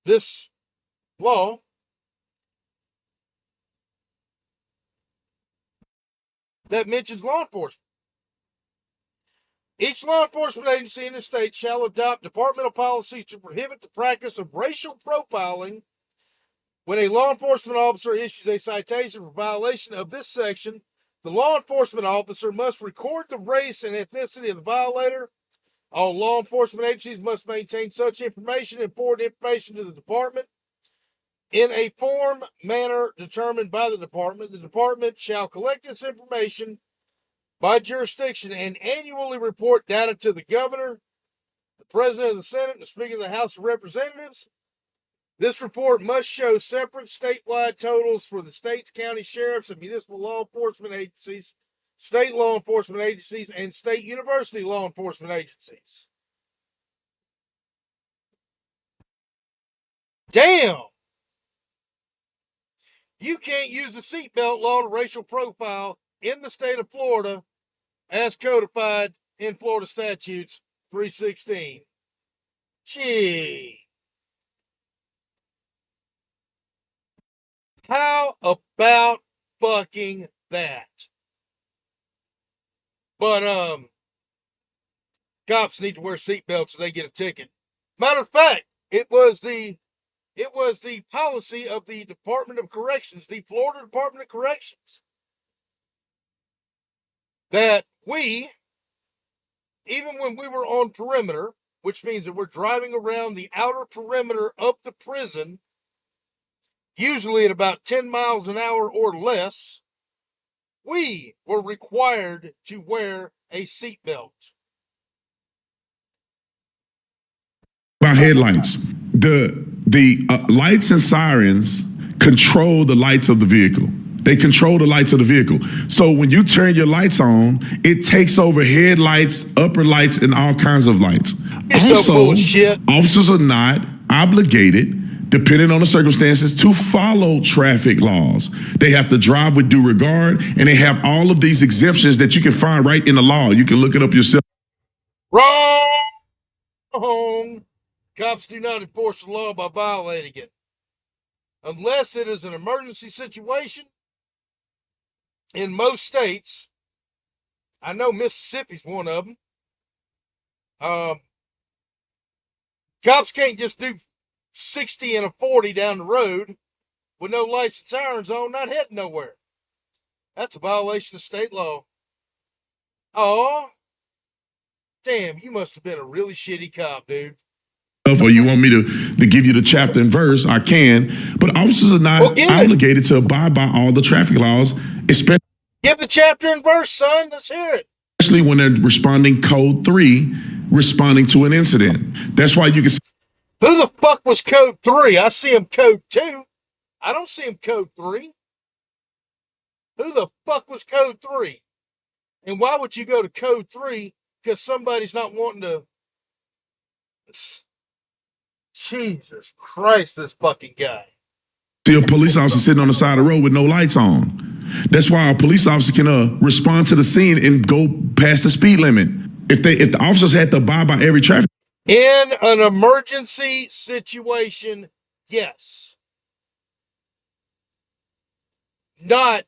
this law that mentions law enforcement. Each law enforcement agency in the state shall adopt departmental policies to prohibit the practice of racial profiling. When a law enforcement officer issues a citation for violation of this section, the law enforcement officer must record the race and ethnicity of the violator. All law enforcement agencies must maintain such information and forward information to the department in a form, manner determined by the department. The department shall collect this information by jurisdiction and annually report data to the governor, the president of the Senate, and the speaker of the House of Representatives. This report must show separate statewide totals for the state's county sheriffs and municipal law enforcement agencies, state law enforcement agencies, and state university law enforcement agencies. Damn! You can't use the seatbelt law to racial profile in the state of Florida as codified in Florida Statutes 316. Gee. How about fucking that? But, cops need to wear seatbelts so they get a ticket. Matter of fact, it was the policy of the Department of Corrections, the Florida Department of Corrections, that we, even when we were on perimeter, which means that we're driving around the outer perimeter of the prison, usually at about 10 miles an hour or less, we were required to wear a seatbelt. About headlights, the lights and sirens control the lights of the vehicle. They control the lights of the vehicle. So when you turn your lights on, it takes over headlights, upper lights, and all kinds of lights. You're so full of shit. Officers are not obligated, depending on the circumstances, to follow traffic laws. They have to drive with due regard, and they have all of these exemptions that you can find right in the law. You can look it up yourself. Wrong. Cops do not enforce the law by violating it. Unless it is an emergency situation. In most states, I know Mississippi's one of them. Cops can't just do 60 and a 40 down the road with no lights and sirens on, not heading nowhere. That's a violation of state law. Oh, damn, you must have been a really shitty cop, dude. Or you want me to give you the chapter and verse, I can. But officers are not obligated to abide by all the traffic laws, especially. Give the chapter and verse, son. Let's hear it. Especially when they're responding code 3, responding to an incident. That's why you can. Who the fuck was code 3? I see him code 2. I don't see him code 3. Who the fuck was code 3? And why would you go to code 3? Because somebody's not wanting to. Jesus Christ, this fucking guy. See a police officer sitting on the side of the road with no lights on. That's why a police officer can respond to the scene and go past the speed limit. If the officers had to abide by every traffic. In an emergency situation, yes. Not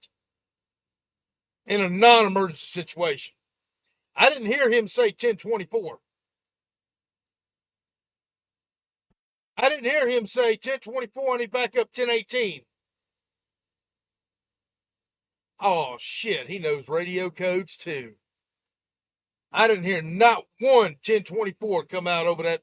in a non-emergency situation. I didn't hear him say 1024. I didn't hear him say 1024 and he back up 1018. Oh, shit, he knows radio codes, too. I didn't hear not one 1024 come out over that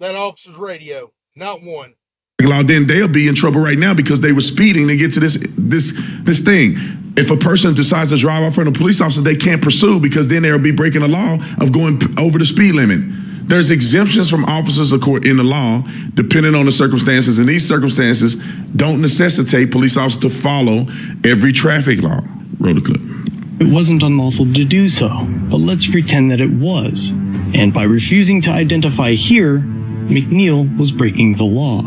officer's radio. Not one. Then they'll be in trouble right now because they were speeding to get to this thing. If a person decides to drive off in a police officer, they can't pursue because then they'll be breaking the law of going over the speed limit. There's exemptions from officers of court in the law, depending on the circumstances, and these circumstances don't necessitate police officers to follow every traffic law. Roll the clip. It wasn't unlawful to do so, but let's pretend that it was. And by refusing to identify here, McNeil was breaking the law.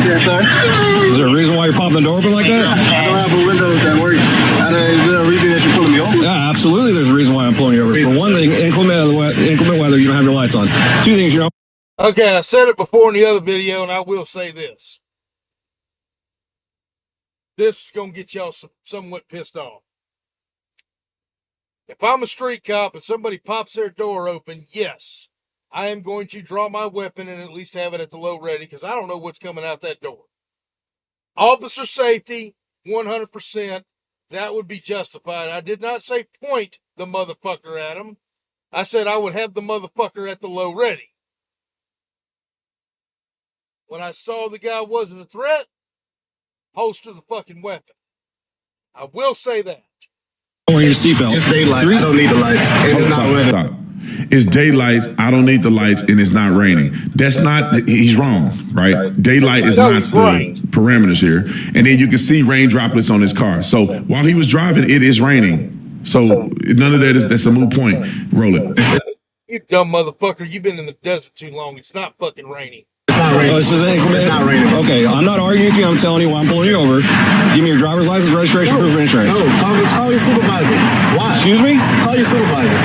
Yes, sir. Is there a reason why you're popping the door open like that? I don't have a window that works. Is there a reason that you're pulling me over? Yeah, absolutely. There's a reason why I'm pulling you over. For one thing, inclement weather, you don't have your lights on. Two things, you know. Okay, I said it before in the other video, and I will say this. This is going to get y'all somewhat pissed off. If I'm a street cop and somebody pops their door open, yes, I am going to draw my weapon and at least have it at the low ready because I don't know what's coming out that door. Officer safety, 100%, that would be justified. I did not say point the motherfucker at him. I said I would have the motherfucker at the low ready. When I saw the guy wasn't a threat, holster the fucking weapon. I will say that. Wearing your seatbelt. It's daylight. I don't need the lights. And it's not weather. Stop. It's daylight. I don't need the lights, and it's not raining. That's not. He's wrong, right? Daylight is not the parameters here. And then you can see rain droplets on his car. So while he was driving, it is raining. So none of that is. That's a moot point. Roll it. You dumb motherfucker. You've been in the desert too long. It's not fucking raining. This is inclement. It's not raining. Okay, I'm not arguing with you. I'm telling you why I'm pulling you over. Give me your driver's license, registration, proof of insurance. No, call your supervisor. Why? Excuse me? Call your supervisor.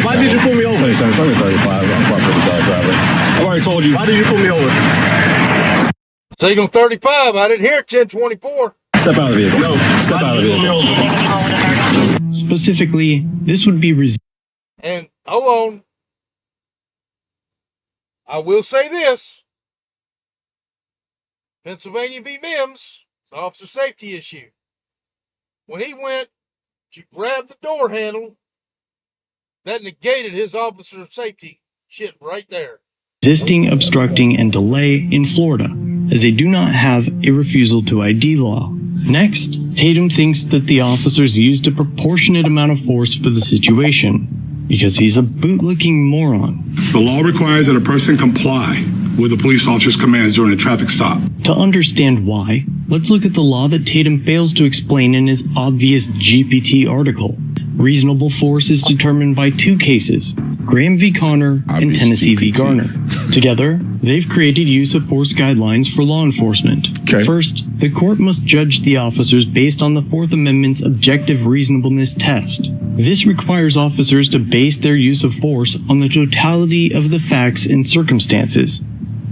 Why did you pull me over? Sorry, 35. I'm proper driver. I've already told you. Why did you pull me over? Signal 35. I didn't hear it, 1024. Step out of the vehicle. No, Step out of the vehicle. Specifically, this would be And hold on. I will say this. Pennsylvania v. Mims, it's an officer safety issue. When he went to grab the door handle, that negated his officer safety shit right there. resisting, obstructing, and delay in Florida, as they do not have a refusal to ID law. Next, Tatum thinks that the officers used a proportionate amount of force for the situation, because he's a bootlicking moron. The law requires that a person comply with the police officer's commands during a traffic stop. To understand why, let's look at the law that Tatum fails to explain in his obvious GPT article. Reasonable force is determined by two cases, Graham v. Connor and Tennessee v. Garner. Together, they've created use of force guidelines for law enforcement. Okay. First, the court must judge the officers based on the Fourth Amendment's objective reasonableness test. This requires officers to base their use of force on the totality of the facts and circumstances.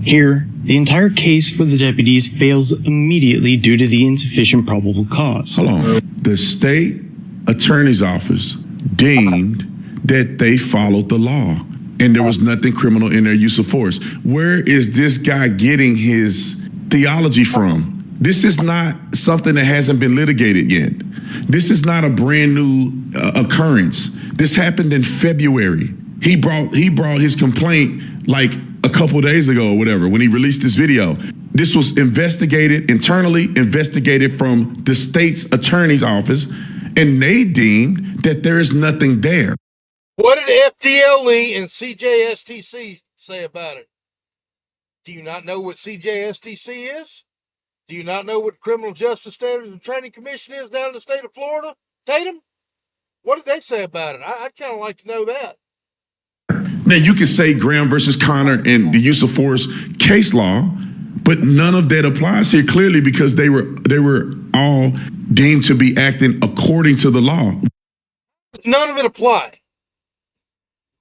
Here, the entire case for the deputies fails immediately due to the insufficient probable cause. Hold on. The state attorney's office deemed that they followed the law and there was nothing criminal in their use of force. Where is this guy getting his theology from? This is not something that hasn't been litigated yet. This is not a brand new occurrence. This happened in February. He brought his complaint like a couple days ago or whatever when he released this video. This was internally investigated from the state's attorney's office, and they deemed that there is nothing there. What did FDLE and CJSTC say about it? Do you not know what CJSTC is? Do you not know what the Criminal Justice Standards and Training Commission is down in the state of Florida? Tatum? What did they say about it? I'd kind of like to know that. Now, you can say Graham versus Connor and the use of force case law, but none of that applies here clearly because they were all deemed to be acting according to the law. None of it apply.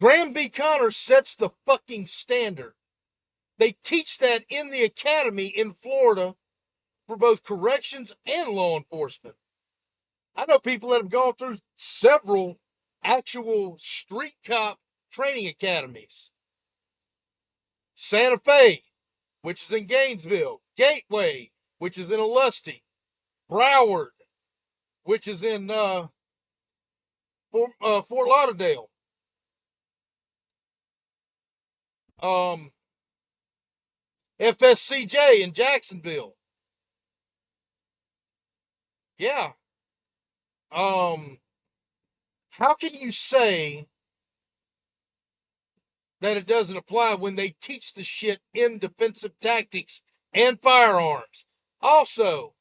Graham v. Connor sets the fucking standard. They teach that in the academy in Florida for both corrections and law enforcement. I know people that have gone through several actual street cop training academies. Santa Fe, which is in Gainesville. Gateway, which is in Ulusty. Broward, which is in Fort Lauderdale. FSCJ in Jacksonville. Yeah. How can you say that it doesn't apply when they teach the shit in defensive tactics and firearms. Also,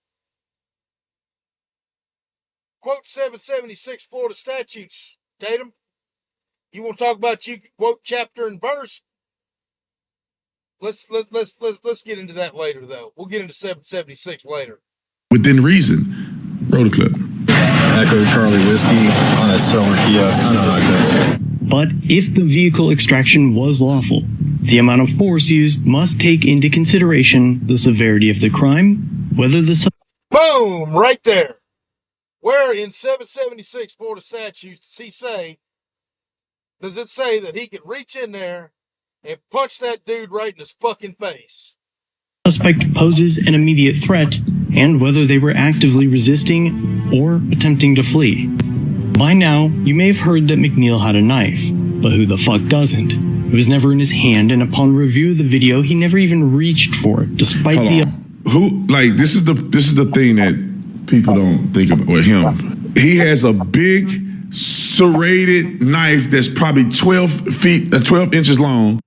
quote 776 Florida statutes, Tatum. You want to talk about you can quote chapter and verse? Let's get into that later, though. We'll get into 776 later. Within reason. Roll the clip. Echo Charlie Whiskey on a Solar Kia. I don't like this. But if the vehicle extraction was lawful, the amount of force used must take into consideration the severity of the crime, whether the... Boom! Right there. Where in 776 Florida statutes does it say that he could reach in there and punch that dude right in his fucking face? Suspect poses an immediate threat, and whether they were actively resisting or attempting to flee. By now, you may have heard that McNeil had a knife, but who the fuck doesn't? It was never in his hand, and upon review of the video, he never even reached for it, despite this is the thing that people don't think about with him. He has a big serrated knife that's probably 12 inches long.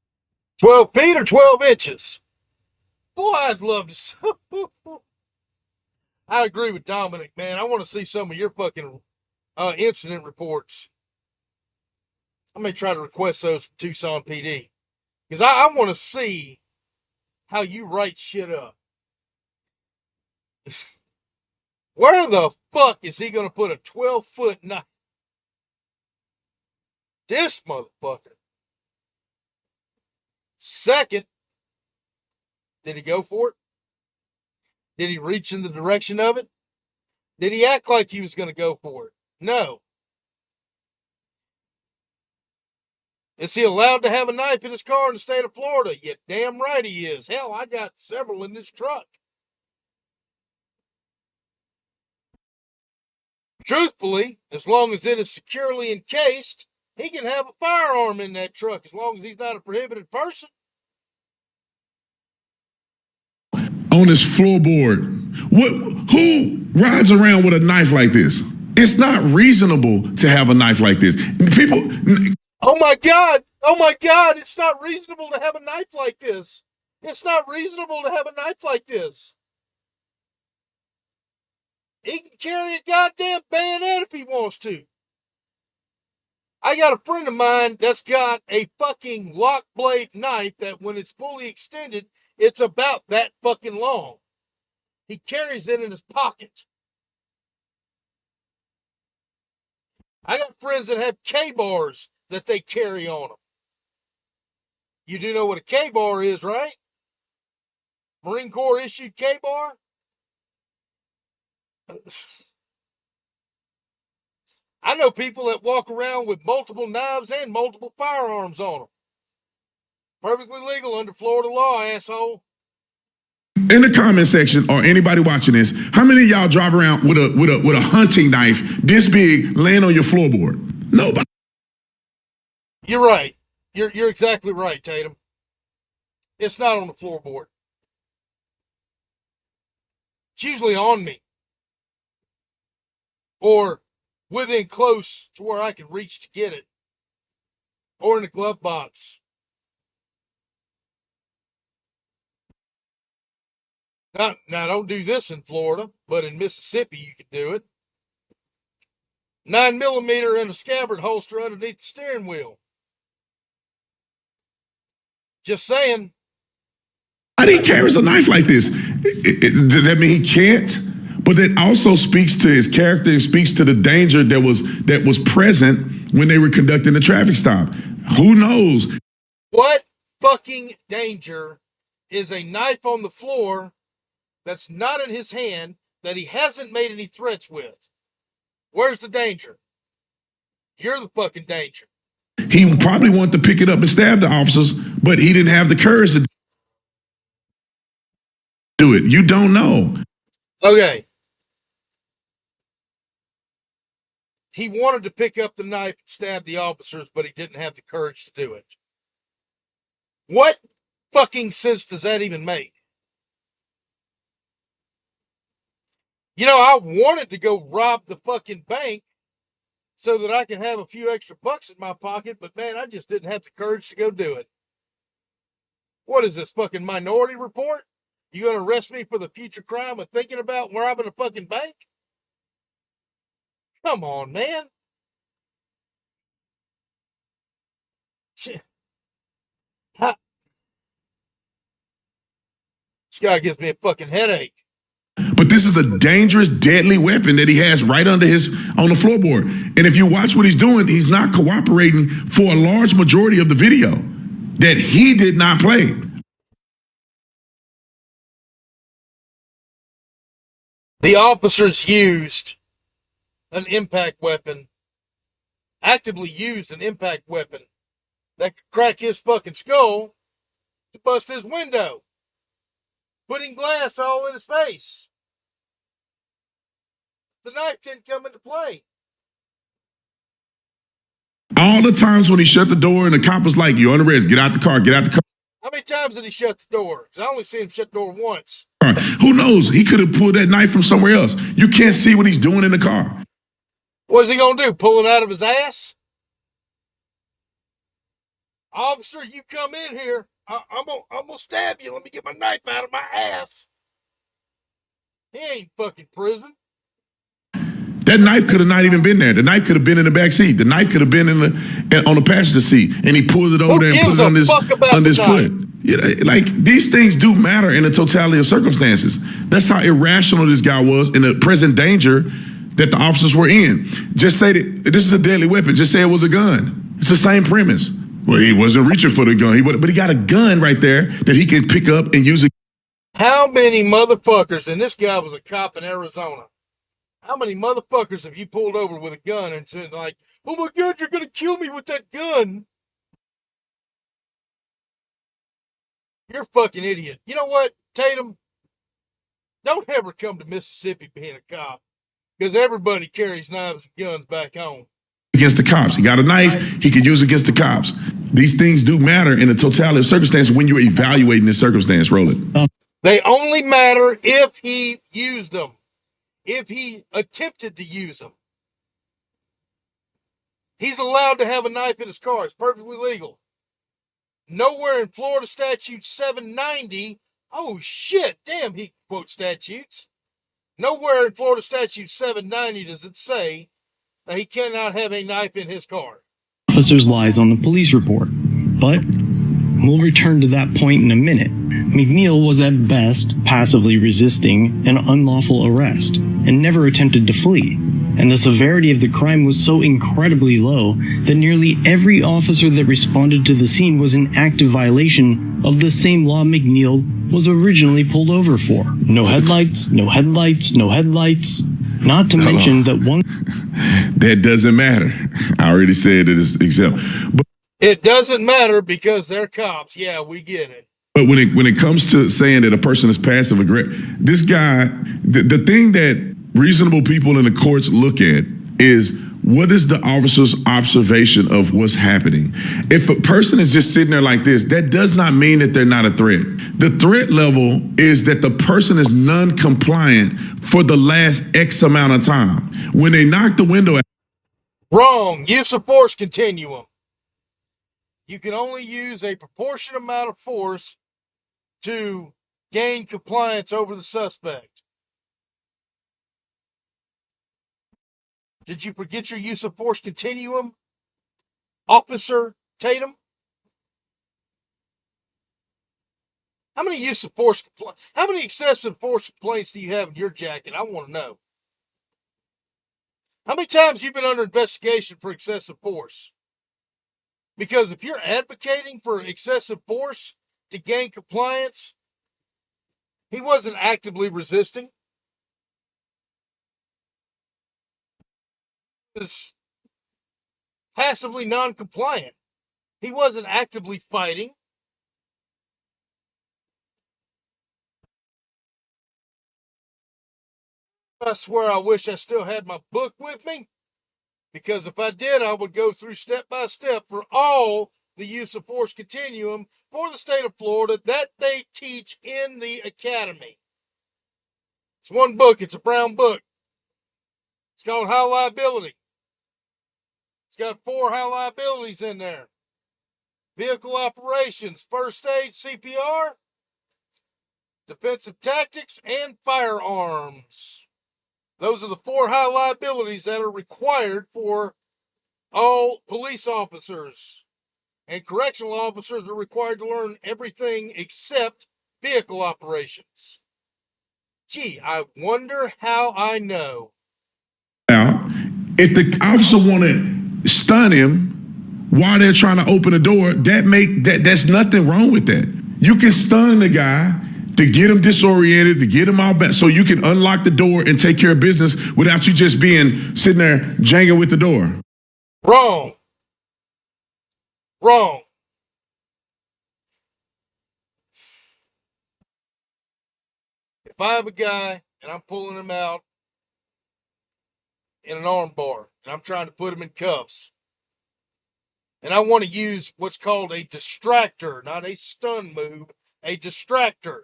12 feet or 12 inches? Boy, I'd love to. I agree with Dominic, man. I want to see some of your fucking incident reports. I may try to request those from Tucson PD. Because I want to see how you write shit up. Where the fuck is he going to put a 12-foot knife? This motherfucker. Second, did he go for it? Did he reach in the direction of it? Did he act like he was going to go for it? No. Is he allowed to have a knife in his car in the state of Florida? Yeah, damn right he is. Hell, I got several in this truck. Truthfully, as long as it is securely encased, he can have a firearm in that truck as long as he's not a prohibited person. On his floorboard. Who rides around with a knife like this? It's not reasonable to have a knife like this. People. Oh my God! Oh my God! It's not reasonable to have a knife like this. It's not reasonable to have a knife like this. He can carry a goddamn bayonet if he wants to. I got a friend of mine that's got a fucking lock blade knife that when it's fully extended, it's about that fucking long. He carries it in his pocket. I got friends that have K-bars that they carry on them. You do know what a K-bar is, right? Marine Corps issued K-bar? I know people that walk around with multiple knives and multiple firearms on them. Perfectly legal under Florida law, asshole. In the comment section, or anybody watching this, how many of y'all drive around with a hunting knife this big laying on your floorboard? Nobody. You're right. You're exactly right, Tatum. It's not on the floorboard. It's usually on me. Or within close to where I can reach to get it. Or in the glove box. Now, don't do this in Florida, but in Mississippi you can do it. 9mm in a scabbard holster underneath the steering wheel. Just saying. Why he carries a knife like this? Does that mean he can't? But that also speaks to his character and speaks to the danger that was present when they were conducting the traffic stop. Who knows? What fucking danger is a knife on the floor that's not in his hand that he hasn't made any threats with? Where's the danger? You're the fucking danger. He probably wanted to pick it up and stab the officers, but he didn't have the courage to do it. You don't know. Okay. He wanted to pick up the knife and stab the officers, but he didn't have the courage to do it. What fucking sense does that even make? You know, I wanted to go rob the fucking bank so that I can have a few extra bucks in my pocket, but man, I just didn't have the courage to go do it. What is this, fucking Minority Report? You gonna arrest me for the future crime of thinking about robbing a fucking bank? Come on, man. Ha. This guy gives me a fucking headache. But this is a dangerous, deadly weapon that he has right under on the floorboard. And if you watch what he's doing, he's not cooperating for a large majority of the video that he did not play. The officers used an impact weapon, actively used an impact weapon that could crack his fucking skull to bust his window, putting glass all in his face. The knife didn't come into play. All the times when he shut the door and the cop was like, "You're on arrest, get out the car, get out the car." How many times did he shut the door? Because I only seen him shut the door once. Who knows? He could have pulled that knife from somewhere else. You can't see what he's doing in the car. What's he gonna do? Pull it out of his ass? Officer, you come in here. I'm gonna stab you. Let me get my knife out of my ass. He ain't fucking prison. That knife could have not even been there. The knife could have been in the back seat. The knife could have been on the passenger seat, and he pulled it over there and put it on his foot. You know, like, these things do matter in the totality of circumstances. That's how irrational this guy was in the present danger that the officers were in. Just say that this is a deadly weapon. Just say it was a gun. It's the same premise. Well, he wasn't reaching for the gun, but he got a gun right there that he could pick up and use it. How many motherfuckers, and this guy was a cop in Arizona, how many motherfuckers have you pulled over with a gun and said, like, "Oh my God, you're going to kill me with that gun"? You're a fucking idiot. You know what, Tatum? Don't ever come to Mississippi being a cop, because everybody carries knives and guns back home. Against the cops. He got a knife he could use against the cops. These things do matter in the totality of circumstances when you're evaluating this circumstance, Roland. They only matter if he used them. If he attempted to use them. He's allowed to have a knife in his car. It's perfectly legal. Nowhere in Florida statute 790, oh shit, damn, he quotes statutes. Nowhere in Florida statute 790 does it say that he cannot have a knife in his car. Officers lies on the police report, but we'll return to that point in a minute. McNeil was at best passively resisting an unlawful arrest and never attempted to flee, and the severity of the crime was so incredibly low that nearly every officer that responded to the scene was in active violation of the same law McNeil was originally pulled over for. No headlights, no headlights, no headlights. Not to mention that one... That doesn't matter. I already said it is exempt. But it doesn't matter because they're cops. Yeah, we get it. But when it comes to saying that a person is passive aggressive, this guy, the thing that reasonable people in the courts look at is, what is the officer's observation of what's happening? If a person is just sitting there like this, that does not mean that they're not a threat. The threat level is that the person is non-compliant for the last X amount of time. When they knock the window out. Wrong. Use of force continuum. You can only use a proportionate amount of force to gain compliance over the suspect. Did you forget your use of force continuum, Officer Tatum? How many how many excessive force complaints do you have in your jacket? I want to know. How many times you've been under investigation for excessive force? Because if you're advocating for excessive force to gain compliance, he wasn't actively resisting. He was passively non-compliant. He wasn't actively fighting. I swear I wish I still had my book with me, because if I did, I would go through step by step for all the use of force continuum for the state of Florida that they teach in the academy. It's one book. It's a brown book. It's called High Liability. got 4 high liabilities in there. Vehicle operations, first aid, CPR, defensive tactics, and firearms. Those are the 4 high liabilities that are required for all police officers. And correctional officers are required to learn everything except vehicle operations. Gee, I wonder how I know. If the officer want to stun him while they're trying to open the door, that's nothing wrong with that. You can stun the guy to get him disoriented, to get him out back, so you can unlock the door and take care of business without you just sitting there jangling with the door. Wrong. Wrong. If I have a guy and I'm pulling him out in an arm bar and I'm trying to put him in cuffs, and I want to use what's called a distractor, not a stun move, a distractor.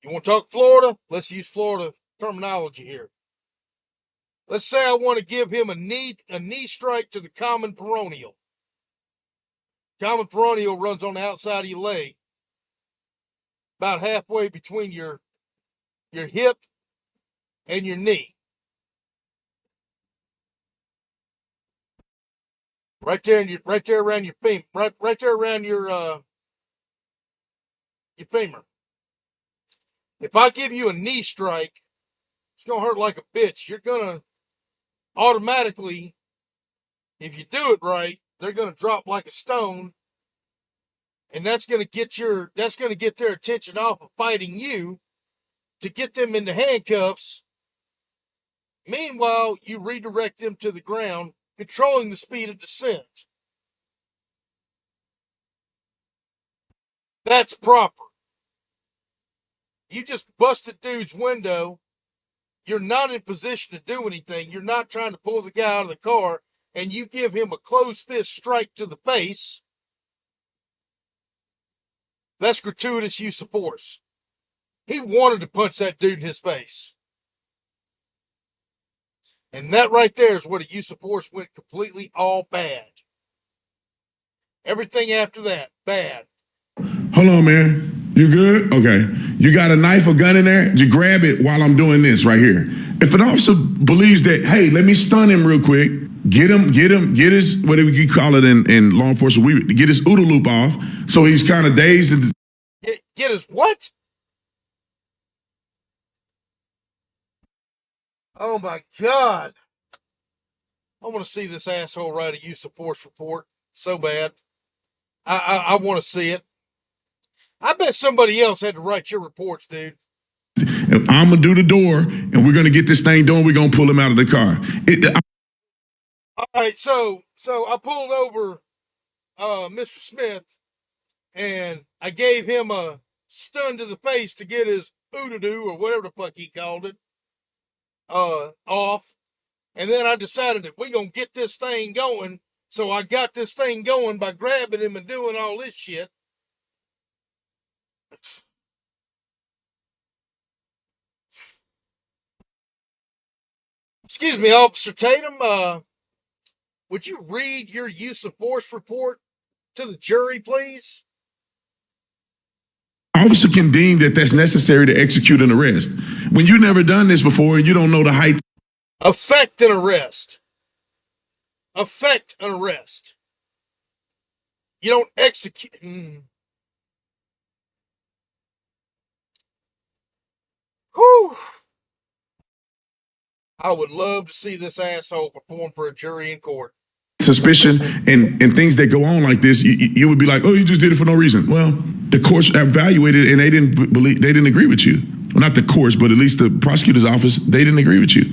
You want to talk Florida? Let's use Florida terminology here. Let's say I want to give him a knee strike to the common peroneal. Common peroneal runs on the outside of your leg, about halfway between your hip and your knee. Right there around your femur. Right there around your femur. If I give you a knee strike, it's gonna hurt like a bitch. You're gonna automatically, if you do it right, they're gonna drop like a stone, and that's gonna get their attention off of fighting you to get them into handcuffs. Meanwhile, you redirect them to the ground, controlling the speed of descent. That's proper. You just busted dude's window. You're not in position to do anything. You're not trying to pull the guy out of the car, and you give him a closed fist strike to the face. That's gratuitous use of force. He wanted to punch that dude in his face. And that right there is where the use of force went completely all bad. Everything after that, bad. Hold on, man. You good? Okay. You got a knife or gun in there? You grab it while I'm doing this right here. If an officer believes that, hey, let me stun him real quick, get his, whatever you call it in law enforcement, get his OODA loop off, so he's kind of dazed. Get his what? Oh my God. I want to see this asshole write a use of force report so bad. I want to see it. I bet somebody else had to write your reports, dude. I'm going to do the door, and we're going to get this thing done. We're going to pull him out of the car. All right, so I pulled over Mr. Smith, and I gave him a stun to the face to get his OODA or whatever the fuck he called it off. And then I decided that we're going to get this thing going. So I got this thing going by grabbing him and doing all this shit. Excuse me, Officer Tatum. Would you read your use of force report to the jury, please? Officer can deem that that's necessary to execute an arrest. When you've never done this before and you don't know the height. Effect an arrest. Effect an arrest. You don't execute. Whew. I would love to see this asshole perform for a jury in court. Suspicion and things that go on like this, you would be like, oh, you just did it for no reason. Well, the courts evaluated and they didn't agree with you. Well, not the courts, but at least the prosecutor's office, they didn't agree with you.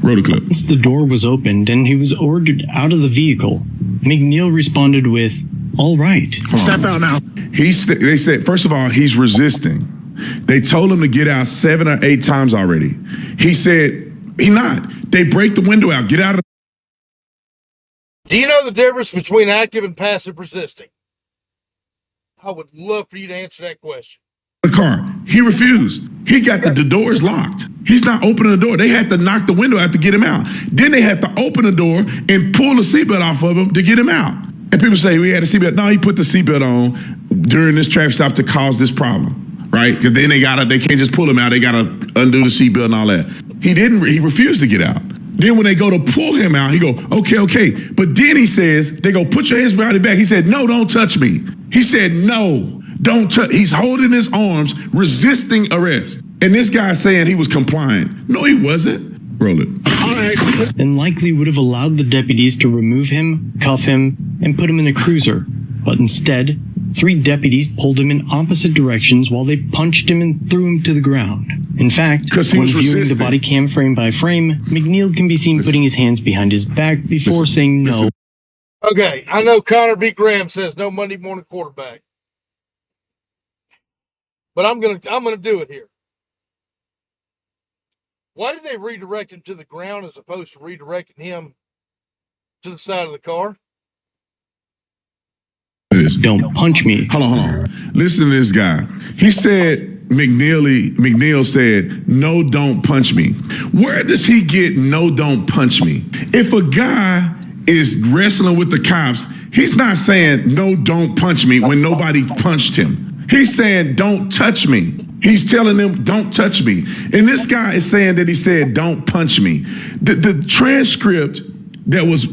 Roll the clip. Once the door was opened and he was ordered out of the vehicle, McNeil responded with, all right. Step out now. They said, first of all, he's resisting. They told him to get out 7 or 8 times already. He said, he not. They break the window out. Get out of. Do you know the difference between active and passive resisting? I would love for you to answer that question. The car. He refused. He got the doors locked. He's not opening the door. They had to knock the window out to get him out. Then they had to open the door and pull the seatbelt off of him to get him out. And people say, he had a seatbelt. No, he put the seatbelt on during this traffic stop to cause this problem, right? Because then they can't just pull him out. They got to undo the seatbelt and all that. He refused to get out. Then when they go to pull him out, he go, okay. But then he says, they go, put your hands behind your back. He said, no, don't touch me. He said, no, don't touch. He's holding his arms, resisting arrest. And this guy saying he was compliant. No, he wasn't. Roll it. And likely would have allowed the deputies to remove him, cuff him, and put him in a cruiser. But instead, 3 deputies pulled him in opposite directions while they punched him and threw him to the ground. In fact, when viewing the body cam frame by frame, McNeil can be seen putting his hands behind his back before saying no. Okay, I know Connor B. Graham says no Monday morning quarterback. But I'm gonna do it here. Why did they redirect him to the ground as opposed to redirecting him to the side of the car? Don't punch me. Hold on. Listen to this guy. He said, McNeil said, no, don't punch me. Where does he get no, don't punch me? If a guy is wrestling with the cops, he's not saying, no, don't punch me when nobody punched him. He's saying, don't touch me. He's telling them, don't touch me. And this guy is saying that he said, don't punch me. The transcript that was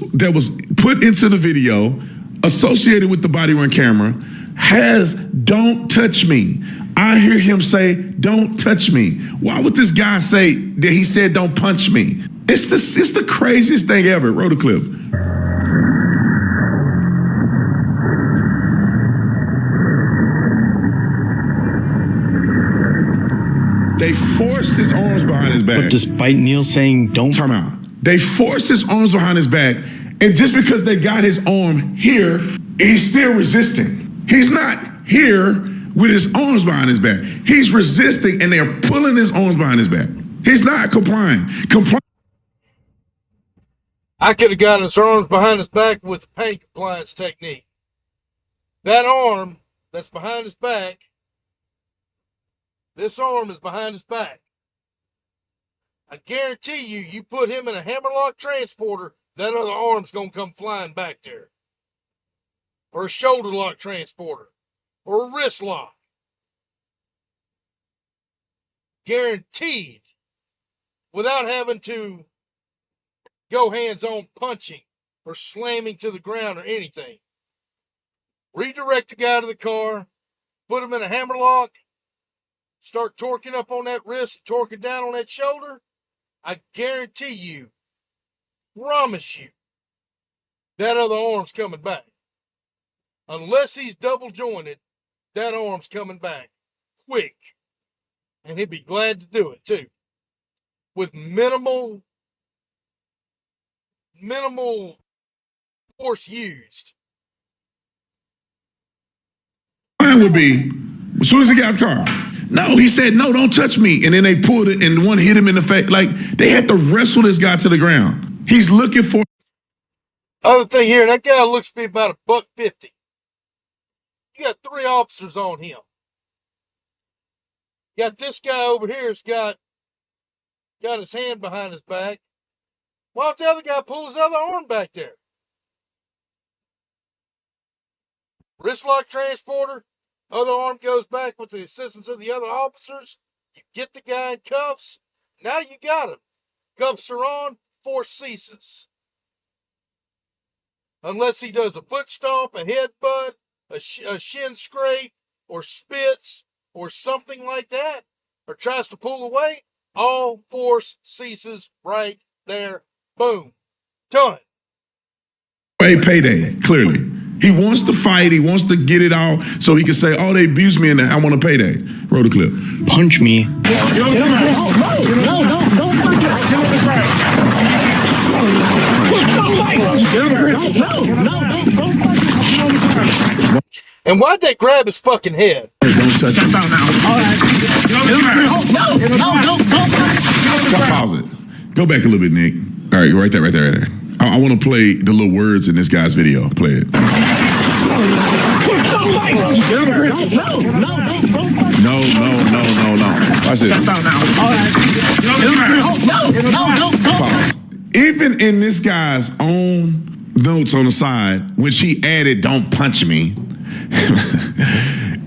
put into the video associated with the body worn camera has don't touch me. I hear him say, don't touch me. Why would this guy say that he said don't punch me? It's the craziest thing ever. Roll the clip. They forced his arms behind his back. But despite Neil saying don't... Time out. They forced his arms behind his back, and just because they got his arm here, he's still resisting. He's not here with his arms behind his back. He's resisting, and they're pulling his arms behind his back. He's not complying. I could have gotten his arms behind his back with the pain compliance technique. That arm that's behind his back, this arm is behind his back. I guarantee you put him in a hammerlock transporter, that other arm's going to come flying back there. Or a shoulder lock transporter. Or a wrist lock. Guaranteed. Without having to go hands-on punching or slamming to the ground or anything. Redirect the guy to the car. Put him in a hammerlock. Start torquing up on that wrist, torquing down on that shoulder. I guarantee you, promise you, that other arm's coming back. Unless he's double jointed, that arm's coming back quick. And he'd be glad to do it too. With minimal force used. Mine would be, as soon as he got out of the car, no, he said, no, don't touch me. And then they pulled it and one hit him in the face. Like, they had to wrestle this guy to the ground. He's looking for... Other thing here, that guy looks to be about $150. You got 3 officers on him. You got this guy over here has got his hand behind his back. Why don't the other guy pull his other arm back there? Wrist lock transporter. Other arm goes back with the assistance of the other officers. You get the guy in cuffs. Now you got him. Cuffs are on. Force ceases. Unless he does a foot stomp, a headbutt, a shin scrape, or spits, or something like that, or tries to pull away, all force ceases right there. Boom. Done. Payday, clearly. He wants to fight. He wants to get it all so he can say, oh, they abused me and I want a payday. Roll the clip. Punch me. And why'd they grab his fucking head? Don't touch him. Pause it. Go back a little bit, Nick. All right, right there. I want to play the little words in this guy's video. Play it. No. Watch this. Pause. Even in this guy's own notes on the side, when she added, "Don't punch me,"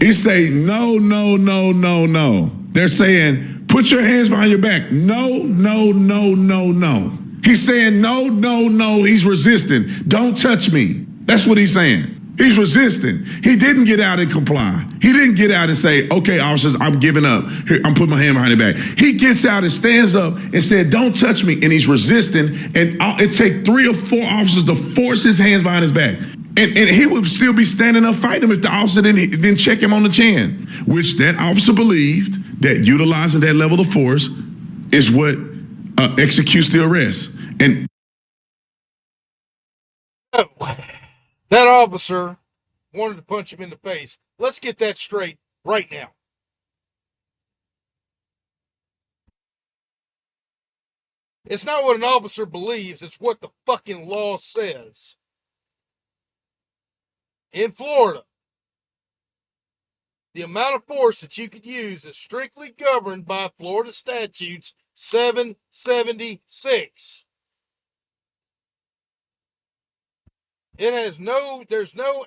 it say no, no, no, no, no. They're saying, "Put your hands behind your back." No, no, no, no, no. He's saying no, no, no. He's resisting. "Don't touch me." That's what he's saying. He's resisting. He didn't get out and comply. He didn't get out and say, "Okay, officers, I'm giving up. Here, I'm putting my hand behind the back." He gets out and stands up and said, "Don't touch me." And he's resisting. And it take 3 or 4 officers to force his hands behind his back. And he would still be standing up fighting him if the officer didn't check him on the chin, which that officer believed that utilizing that level of force is what executes the arrest. And that officer wanted to punch him in the face. Let's get that straight right now. It's not what an officer believes, it's what the fucking law says. In Florida, the amount of force that you could use is strictly governed by Florida statutes 776. There's no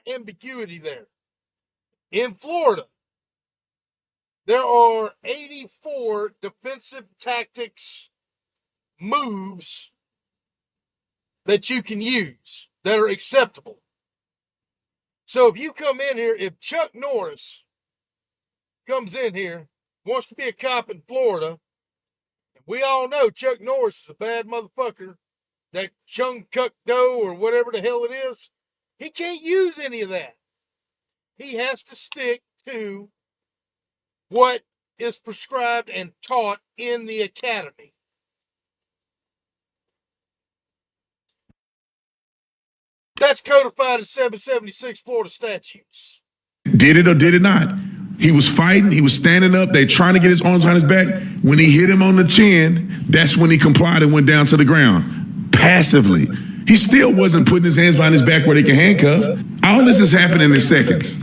ambiguity there. In Florida, there are 84 defensive tactics moves that you can use that are acceptable. So if you come in here, if Chuck Norris comes in here, wants to be a cop in Florida, and we all know Chuck Norris is a bad motherfucker, that Chung Kuk Do or whatever the hell it is, he can't use any of that. He has to stick to what is prescribed and taught in the academy. That's codified in 776 Florida statutes. Did it or did it not? He was fighting. He was standing up. They trying to get his arms behind his back. When he hit him on the chin, that's when he complied and went down to the ground passively. He still wasn't putting his hands behind his back where they can handcuff. All this is happening in seconds.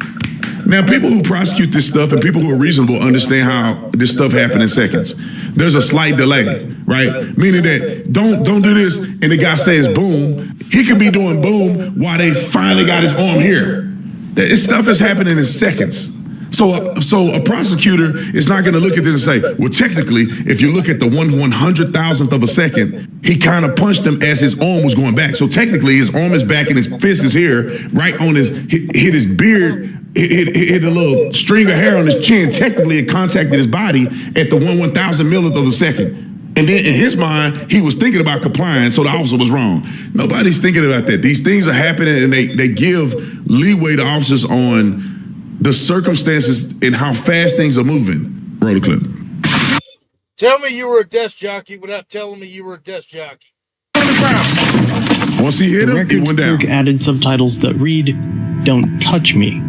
Now, people who prosecute this stuff and people who are reasonable understand how this stuff happens in seconds. There's a slight delay, right? Meaning that don't do this and the guy says boom. He could be doing boom while they finally got his arm here. This stuff is happening in seconds. So a prosecutor is not going to look at this and say, well, technically, if you look at the 1/100,000th of a second, he kind of punched him as his arm was going back. So technically, his arm is back and his fist is here, right on hit his beard, hit a little string of hair on his chin. Technically, it contacted his body at the 1/1000 millionth of a second. And then in his mind, he was thinking about complying, so the officer was wrong. Nobody's thinking about that. These things are happening, and they give leeway to officers on the circumstances and how fast things are moving. Roll the clip. Tell me you were a desk jockey without telling me you were a desk jockey. Once he hit him, he went down. Added subtitles that read, "Don't touch me."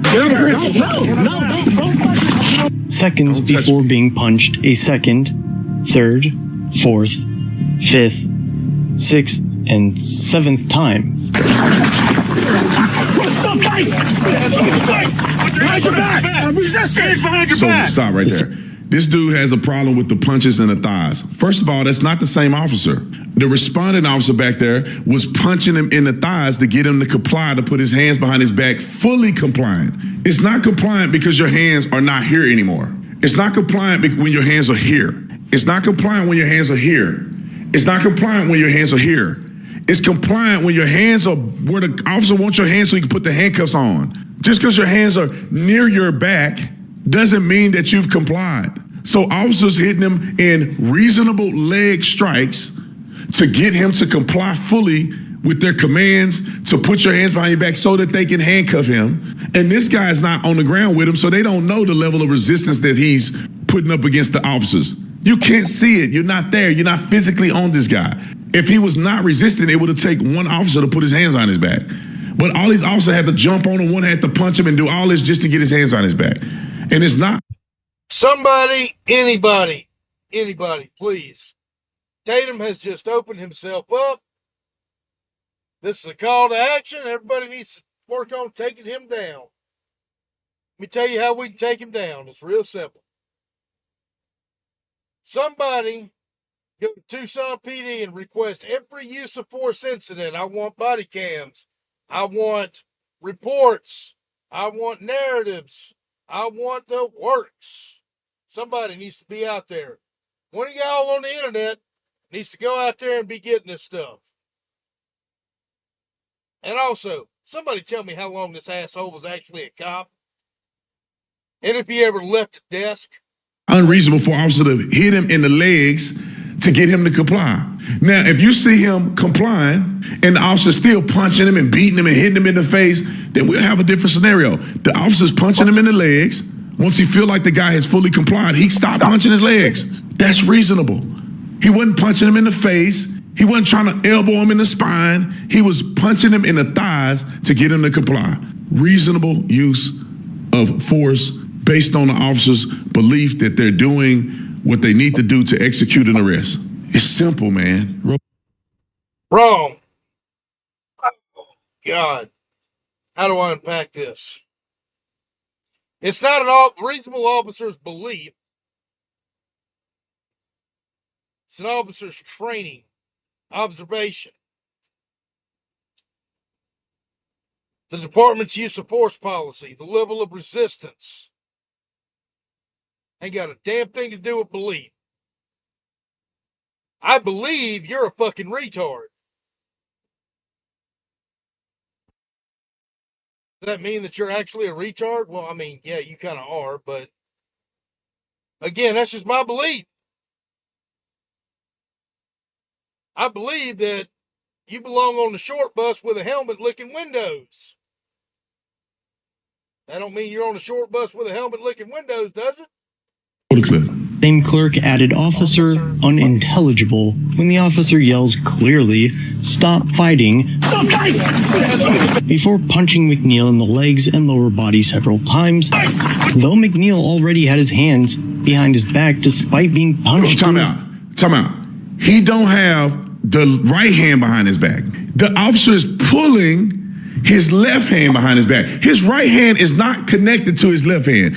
Seconds before being punched a second, third, fourth, fifth, sixth, and seventh time. So stop right there. This dude has a problem with the punches in the thighs. First of all, that's not the same officer. The responding officer back there was punching him in the thighs to get him to comply, to put his hands behind his back, fully compliant. It's not compliant because your hands are not here anymore. It's not compliant when your hands are here. It's not compliant when your hands are here. It's not compliant when your hands are here. It's compliant when your hands are where the officer wants your hands so he can put the handcuffs on. Just because your hands are near your back doesn't mean that you've complied. So officers hitting him in reasonable leg strikes to get him to comply fully with their commands to put your hands behind your back so that they can handcuff him. And this guy is not on the ground with him, so they don't know the level of resistance that he's putting up against the officers. You can't see it. You're not there. You're not physically on this guy. If he was not resisting, it would have taken one officer to put his hands on his back. But all these officers had to jump on him. One had to punch him and do all this just to get his hands on his back. And it's not. Somebody, anybody, please. Tatum has just opened himself up. This is a call to action. Everybody needs to work on taking him down. Let me tell you how we can take him down. It's real simple. Somebody go to Tucson PD and request every use of force incident. I want body cams. I want reports. I want narratives. I want the works. Somebody needs to be out there. One of y'all on the internet needs to go out there and be getting this stuff. And also, somebody tell me how long this asshole was actually a cop. And if he ever left the desk. Unreasonable for officer to hit him in the legs to get him to comply. Now, if you see him complying and the officer still punching him and beating him and hitting him in the face, then we'll have a different scenario. The officer's punching him in the legs. Once he feel like the guy has fully complied, he stopped punching his legs. That's reasonable. He wasn't punching him in the face. He wasn't trying to elbow him in the spine. He was punching him in the thighs to get him to comply. Reasonable use of force based on the officer's belief that they're doing what they need to do to execute an arrest. It's simple, man. Wrong. Oh, God. How do I unpack this? It's not an reasonable officer's belief. It's an officer's training, observation. The department's use of force policy, the level of resistance. Ain't got a damn thing to do with belief. I believe you're a fucking retard. Does that mean that you're actually a retard? Well, I mean, yeah, you kind of are, but again, that's just my belief. I believe that you belong on the short bus with a helmet licking windows. That don't mean you're on the short bus with a helmet licking windows, does it? Same clerk added officer unintelligible when the officer yells clearly, "Stop fighting," before punching McNeil in the legs and lower body several times, though McNeil already had his hands behind his back despite being punched. Time out. He don't have the right hand behind his back. The officer is pulling his left hand behind his back. His right hand is not connected to his left hand.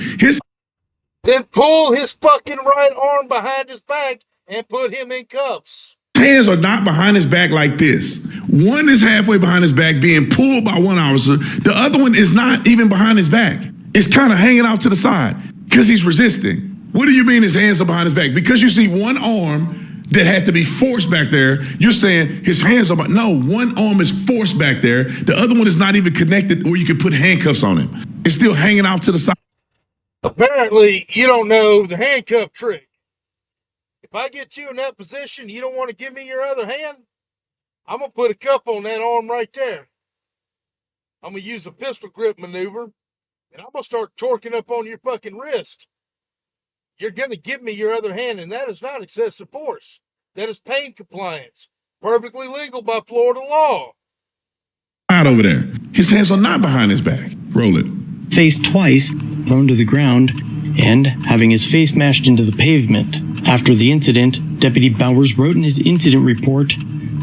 Then pull his fucking right arm behind his back and put him in cuffs. Hands are not behind his back like this. One is halfway behind his back being pulled by one officer. The other one is not even behind his back. It's kind of hanging out to the side because he's resisting. What do you mean his hands are behind his back? Because you see one arm that had to be forced back there. You're saying his hands are, no, one arm is forced back there. The other one is not even connected or you can put handcuffs on him. It's still hanging out to the side. Apparently, you don't know the handcuff trick. If I get you in that position, you don't want to give me your other hand, I'm going to put a cuff on that arm right there. I'm going to use a pistol grip maneuver, and I'm going to start torquing up on your fucking wrist. You're going to give me your other hand, and that is not excessive force. That is pain compliance. Perfectly legal by Florida law. Out over there. His hands are not behind his back. Roll it. Faced twice, thrown to the ground, and having his face mashed into the pavement. After the incident, Deputy Bowers wrote in his incident report,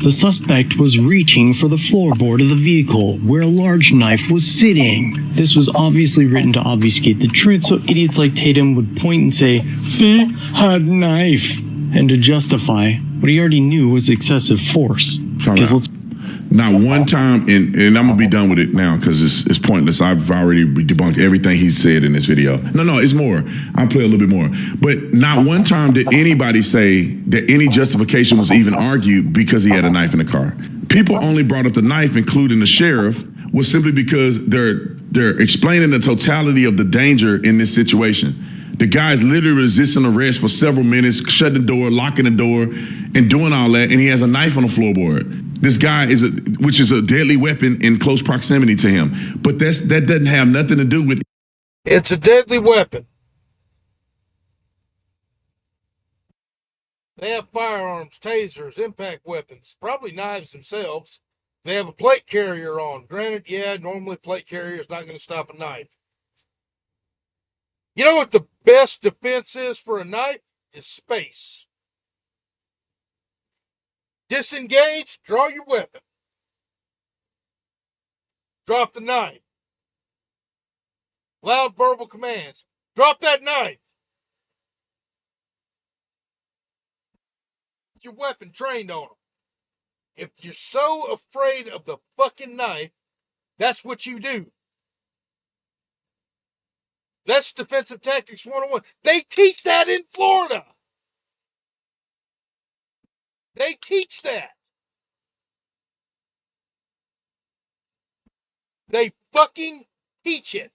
"The suspect was reaching for the floorboard of the vehicle where a large knife was sitting." This was obviously written to obfuscate the truth so idiots like Tatum would point and say, "See, had knife," and to justify what he already knew was excessive force. Not one time, and I'm going to be done with it now because it's pointless. I've already debunked everything he said in this video. No, it's more. I'll play a little bit more. But not one time did anybody say that any justification was even argued because he had a knife in the car. People only brought up the knife, including the sheriff, was simply because they're explaining the totality of the danger in this situation. The guy's literally resisting arrest for several minutes, shutting the door, locking the door, and doing all that, and he has a knife on the floorboard. This guy which is a deadly weapon in close proximity to him. But that doesn't have nothing to do with. It's a deadly weapon. They have firearms, tasers, impact weapons, probably knives themselves. They have a plate carrier on. Granted, yeah, normally plate carrier is not going to stop a knife. You know what the best defense is for a knife? Is space. Disengage, draw your weapon. Drop the knife. Loud verbal commands. Drop that knife. your weapon trained on them. If you're so afraid of the fucking knife, that's what you do. That's defensive tactics 101. They teach that in Florida. They teach that. They fucking teach it.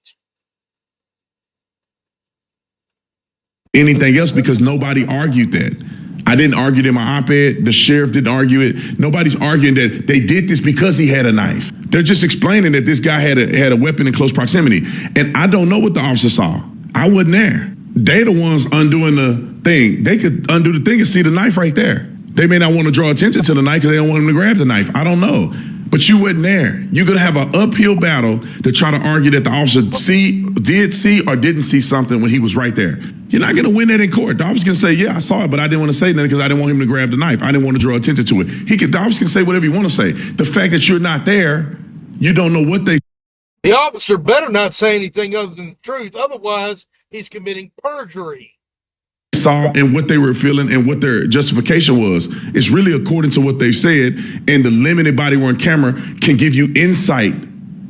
Anything else, because nobody argued that. I didn't argue it in my op-ed. The sheriff didn't argue it. Nobody's arguing that they did this because he had a knife. They're just explaining that this guy had a weapon in close proximity. And I don't know what the officer saw. I wasn't there. They're the ones undoing the thing. They could undo the thing and see the knife right there. They may not want to draw attention to the knife because they don't want him to grab the knife. I don't know. But you wasn't there. You're going to have an uphill battle to try to argue that the officer did see or didn't see something when he was right there. You're not going to win that in court. The officer's going to say, yeah, I saw it, but I didn't want to say nothing because I didn't want him to grab the knife. I didn't want to draw attention to it. The officer can say whatever you want to say. The fact that you're not there, you don't know what they... The officer better not say anything other than the truth. Otherwise, he's committing perjury. Saw and what they were feeling and what their justification was. It's really according to what they said, and the limited body-worn camera can give you insight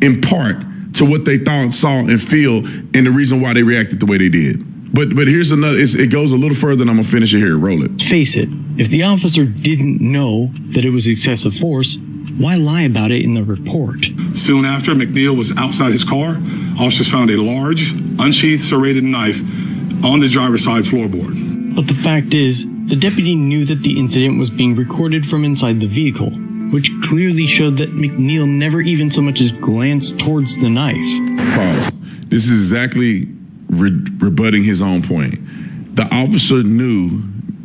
in part to what they thought, saw, and feel, and the reason why they reacted the way they did. But here's another, it goes a little further, and I'm gonna finish it here. Roll it. Face it, if the officer didn't know that it was excessive force, why lie about it in the report? Soon after McNeil was outside his car, officers found a large, unsheathed serrated knife on the driver's side floorboard. But the fact is, the deputy knew that the incident was being recorded from inside the vehicle, which clearly showed that McNeil never even so much as glanced towards the knife. Pause. This is exactly rebutting his own point. The officer knew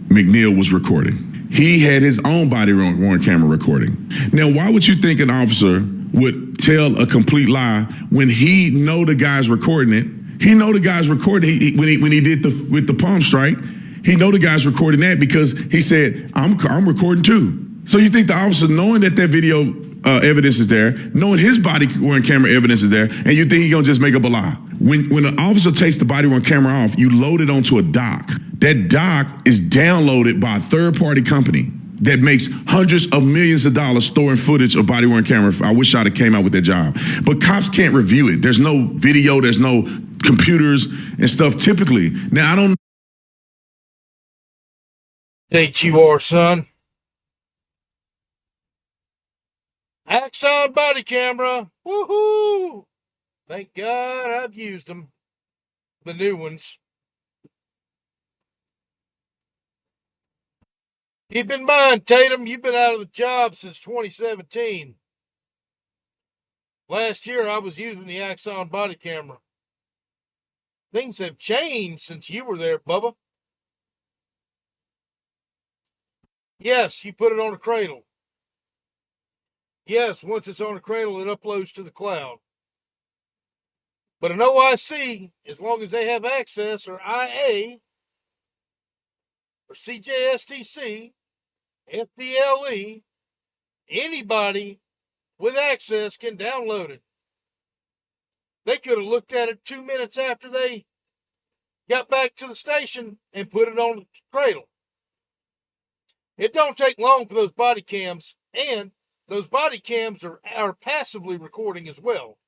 McNeil was recording. He had his own body-worn camera recording. Now, why would you think an officer would tell a complete lie when he know the guy's recording it? He know the guy's recording when he did with the palm strike. He know the guy's recording that because he said, I'm recording too. So you think the officer, knowing that video evidence is there, knowing his body-worn camera evidence is there, and you think he's gonna just make up a lie? When an officer takes the body-worn camera off, you load it onto a dock. That dock is downloaded by a third-party company that makes hundreds of millions of dollars storing footage of body-worn camera. I wish I'd have came out with that job. But cops can't review it. There's no video, there's no computers and stuff typically. Now, I don't think you are, son. Axon body camera. Woohoo! Thank God I've used them. The new ones. Keep in mind, Tatum, you've been out of the job since 2017. Last year, I was using the Axon body camera. Things have changed since you were there, Bubba. Yes, you put it on a cradle. Yes, once it's on a cradle, it uploads to the cloud. But an OIC, as long as they have access, or IA, or CJSTC, FDLE, anybody with access can download it. They could have looked at it 2 minutes after they got back to the station and put it on the cradle. It don't take long for those body cams, and those body cams are passively recording as well.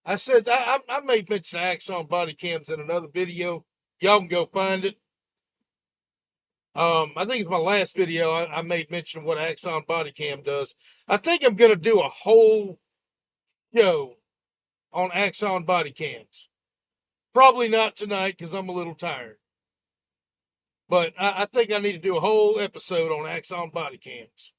I said, I made mention of Axon body cams in another video. Y'all can go find it. I think it's my last video. I made mention of what Axon body cam does. I think I'm going to do a whole show on Axon body cams. Probably not tonight because I'm a little tired. But I think I need to do a whole episode on Axon body cams.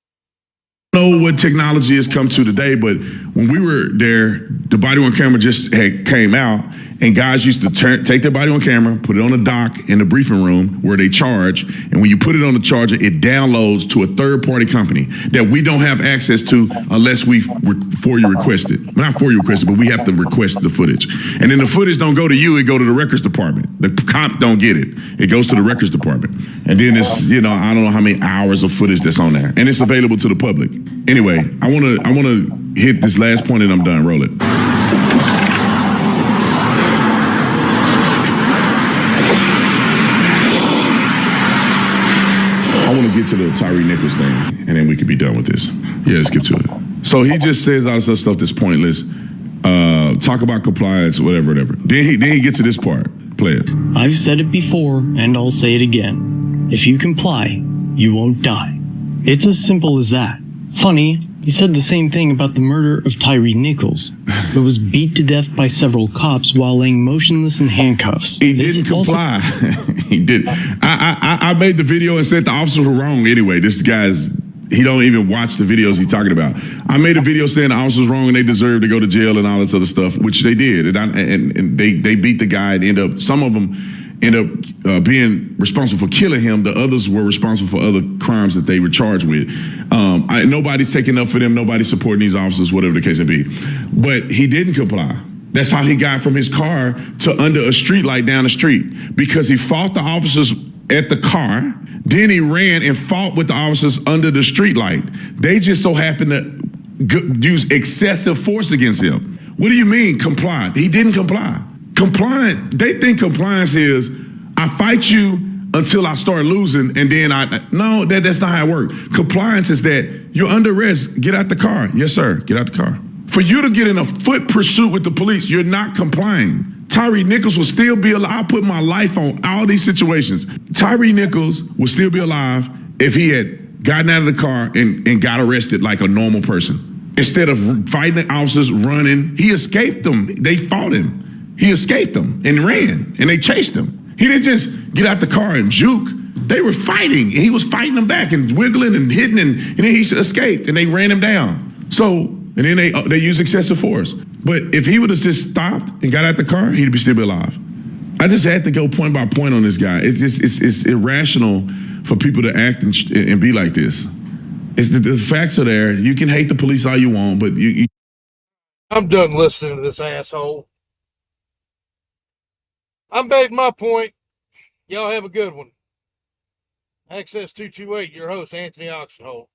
I don't know what technology has come to today, but when we were there, the body-worn camera just came out, and guys used to take their body-worn camera, put it on a dock in the briefing room where they charge, and when you put it on the charger, it downloads to a third-party company that we don't have access to unless we FOIA request it. Well, not FOIA request it, but we have to request the footage. And then the footage don't go to you, it go to the records department. The cop don't get it. It goes to the records department. And then it's, I don't know how many hours of footage that's on there. And it's available to the public. Anyway, I wanna hit this last point and I'm done. Roll it. I want to get to the Tyree Nichols thing, and then we could be done with this. Yeah, let's get to it. So he just says all this stuff that's pointless. Talk about compliance, whatever. Then he gets to this part. Play it. I've said it before, and I'll say it again. If you comply, you won't die. It's as simple as that. Funny, he said the same thing about the murder of Tyree Nichols, who was beat to death by several cops while laying motionless in handcuffs. He didn't comply. He did. I made the video and said the officers were wrong anyway. This guy's, he don't even watch the videos he's talking about. I made a video saying the officers wrong and they deserve to go to jail and all this other stuff, which they did. And they beat the guy and some of them end up being responsible for killing him. The others were responsible for other crimes that they were charged with. Nobody's taking up for them. Nobody's supporting these officers, whatever the case may be. But he didn't comply. That's how he got from his car to under a street light down the street, because he fought the officers at the car. Then he ran and fought with the officers under the street light. They just so happened to use excessive force against him. What do you mean comply? He didn't comply. Compliant, they think compliance is I fight you until I start losing and then no, that's not how it works. Compliance is that you're under arrest, get out the car. Yes, sir, get out the car. For you to get in a foot pursuit with the police, you're not complying. Tyree Nichols will still be alive. I'll put my life on all these situations. Tyree Nichols will still be alive if he had gotten out of the car and got arrested like a normal person. Instead of fighting the officers, running, he escaped them. They fought him. He escaped them and ran, and they chased him. He didn't just get out the car and juke. They were fighting, and he was fighting them back and wiggling and hitting, and then he escaped, and they ran him down. So, and then they used excessive force. But if he would have just stopped and got out the car, he'd still be alive. I just had to go point by point on this guy. It's irrational for people to act and be like this. The facts are there. You can hate the police all you want, but I'm done listening to this asshole. I made my point. Y'all have a good one. Access 228, your host, Anthony Oksenholt.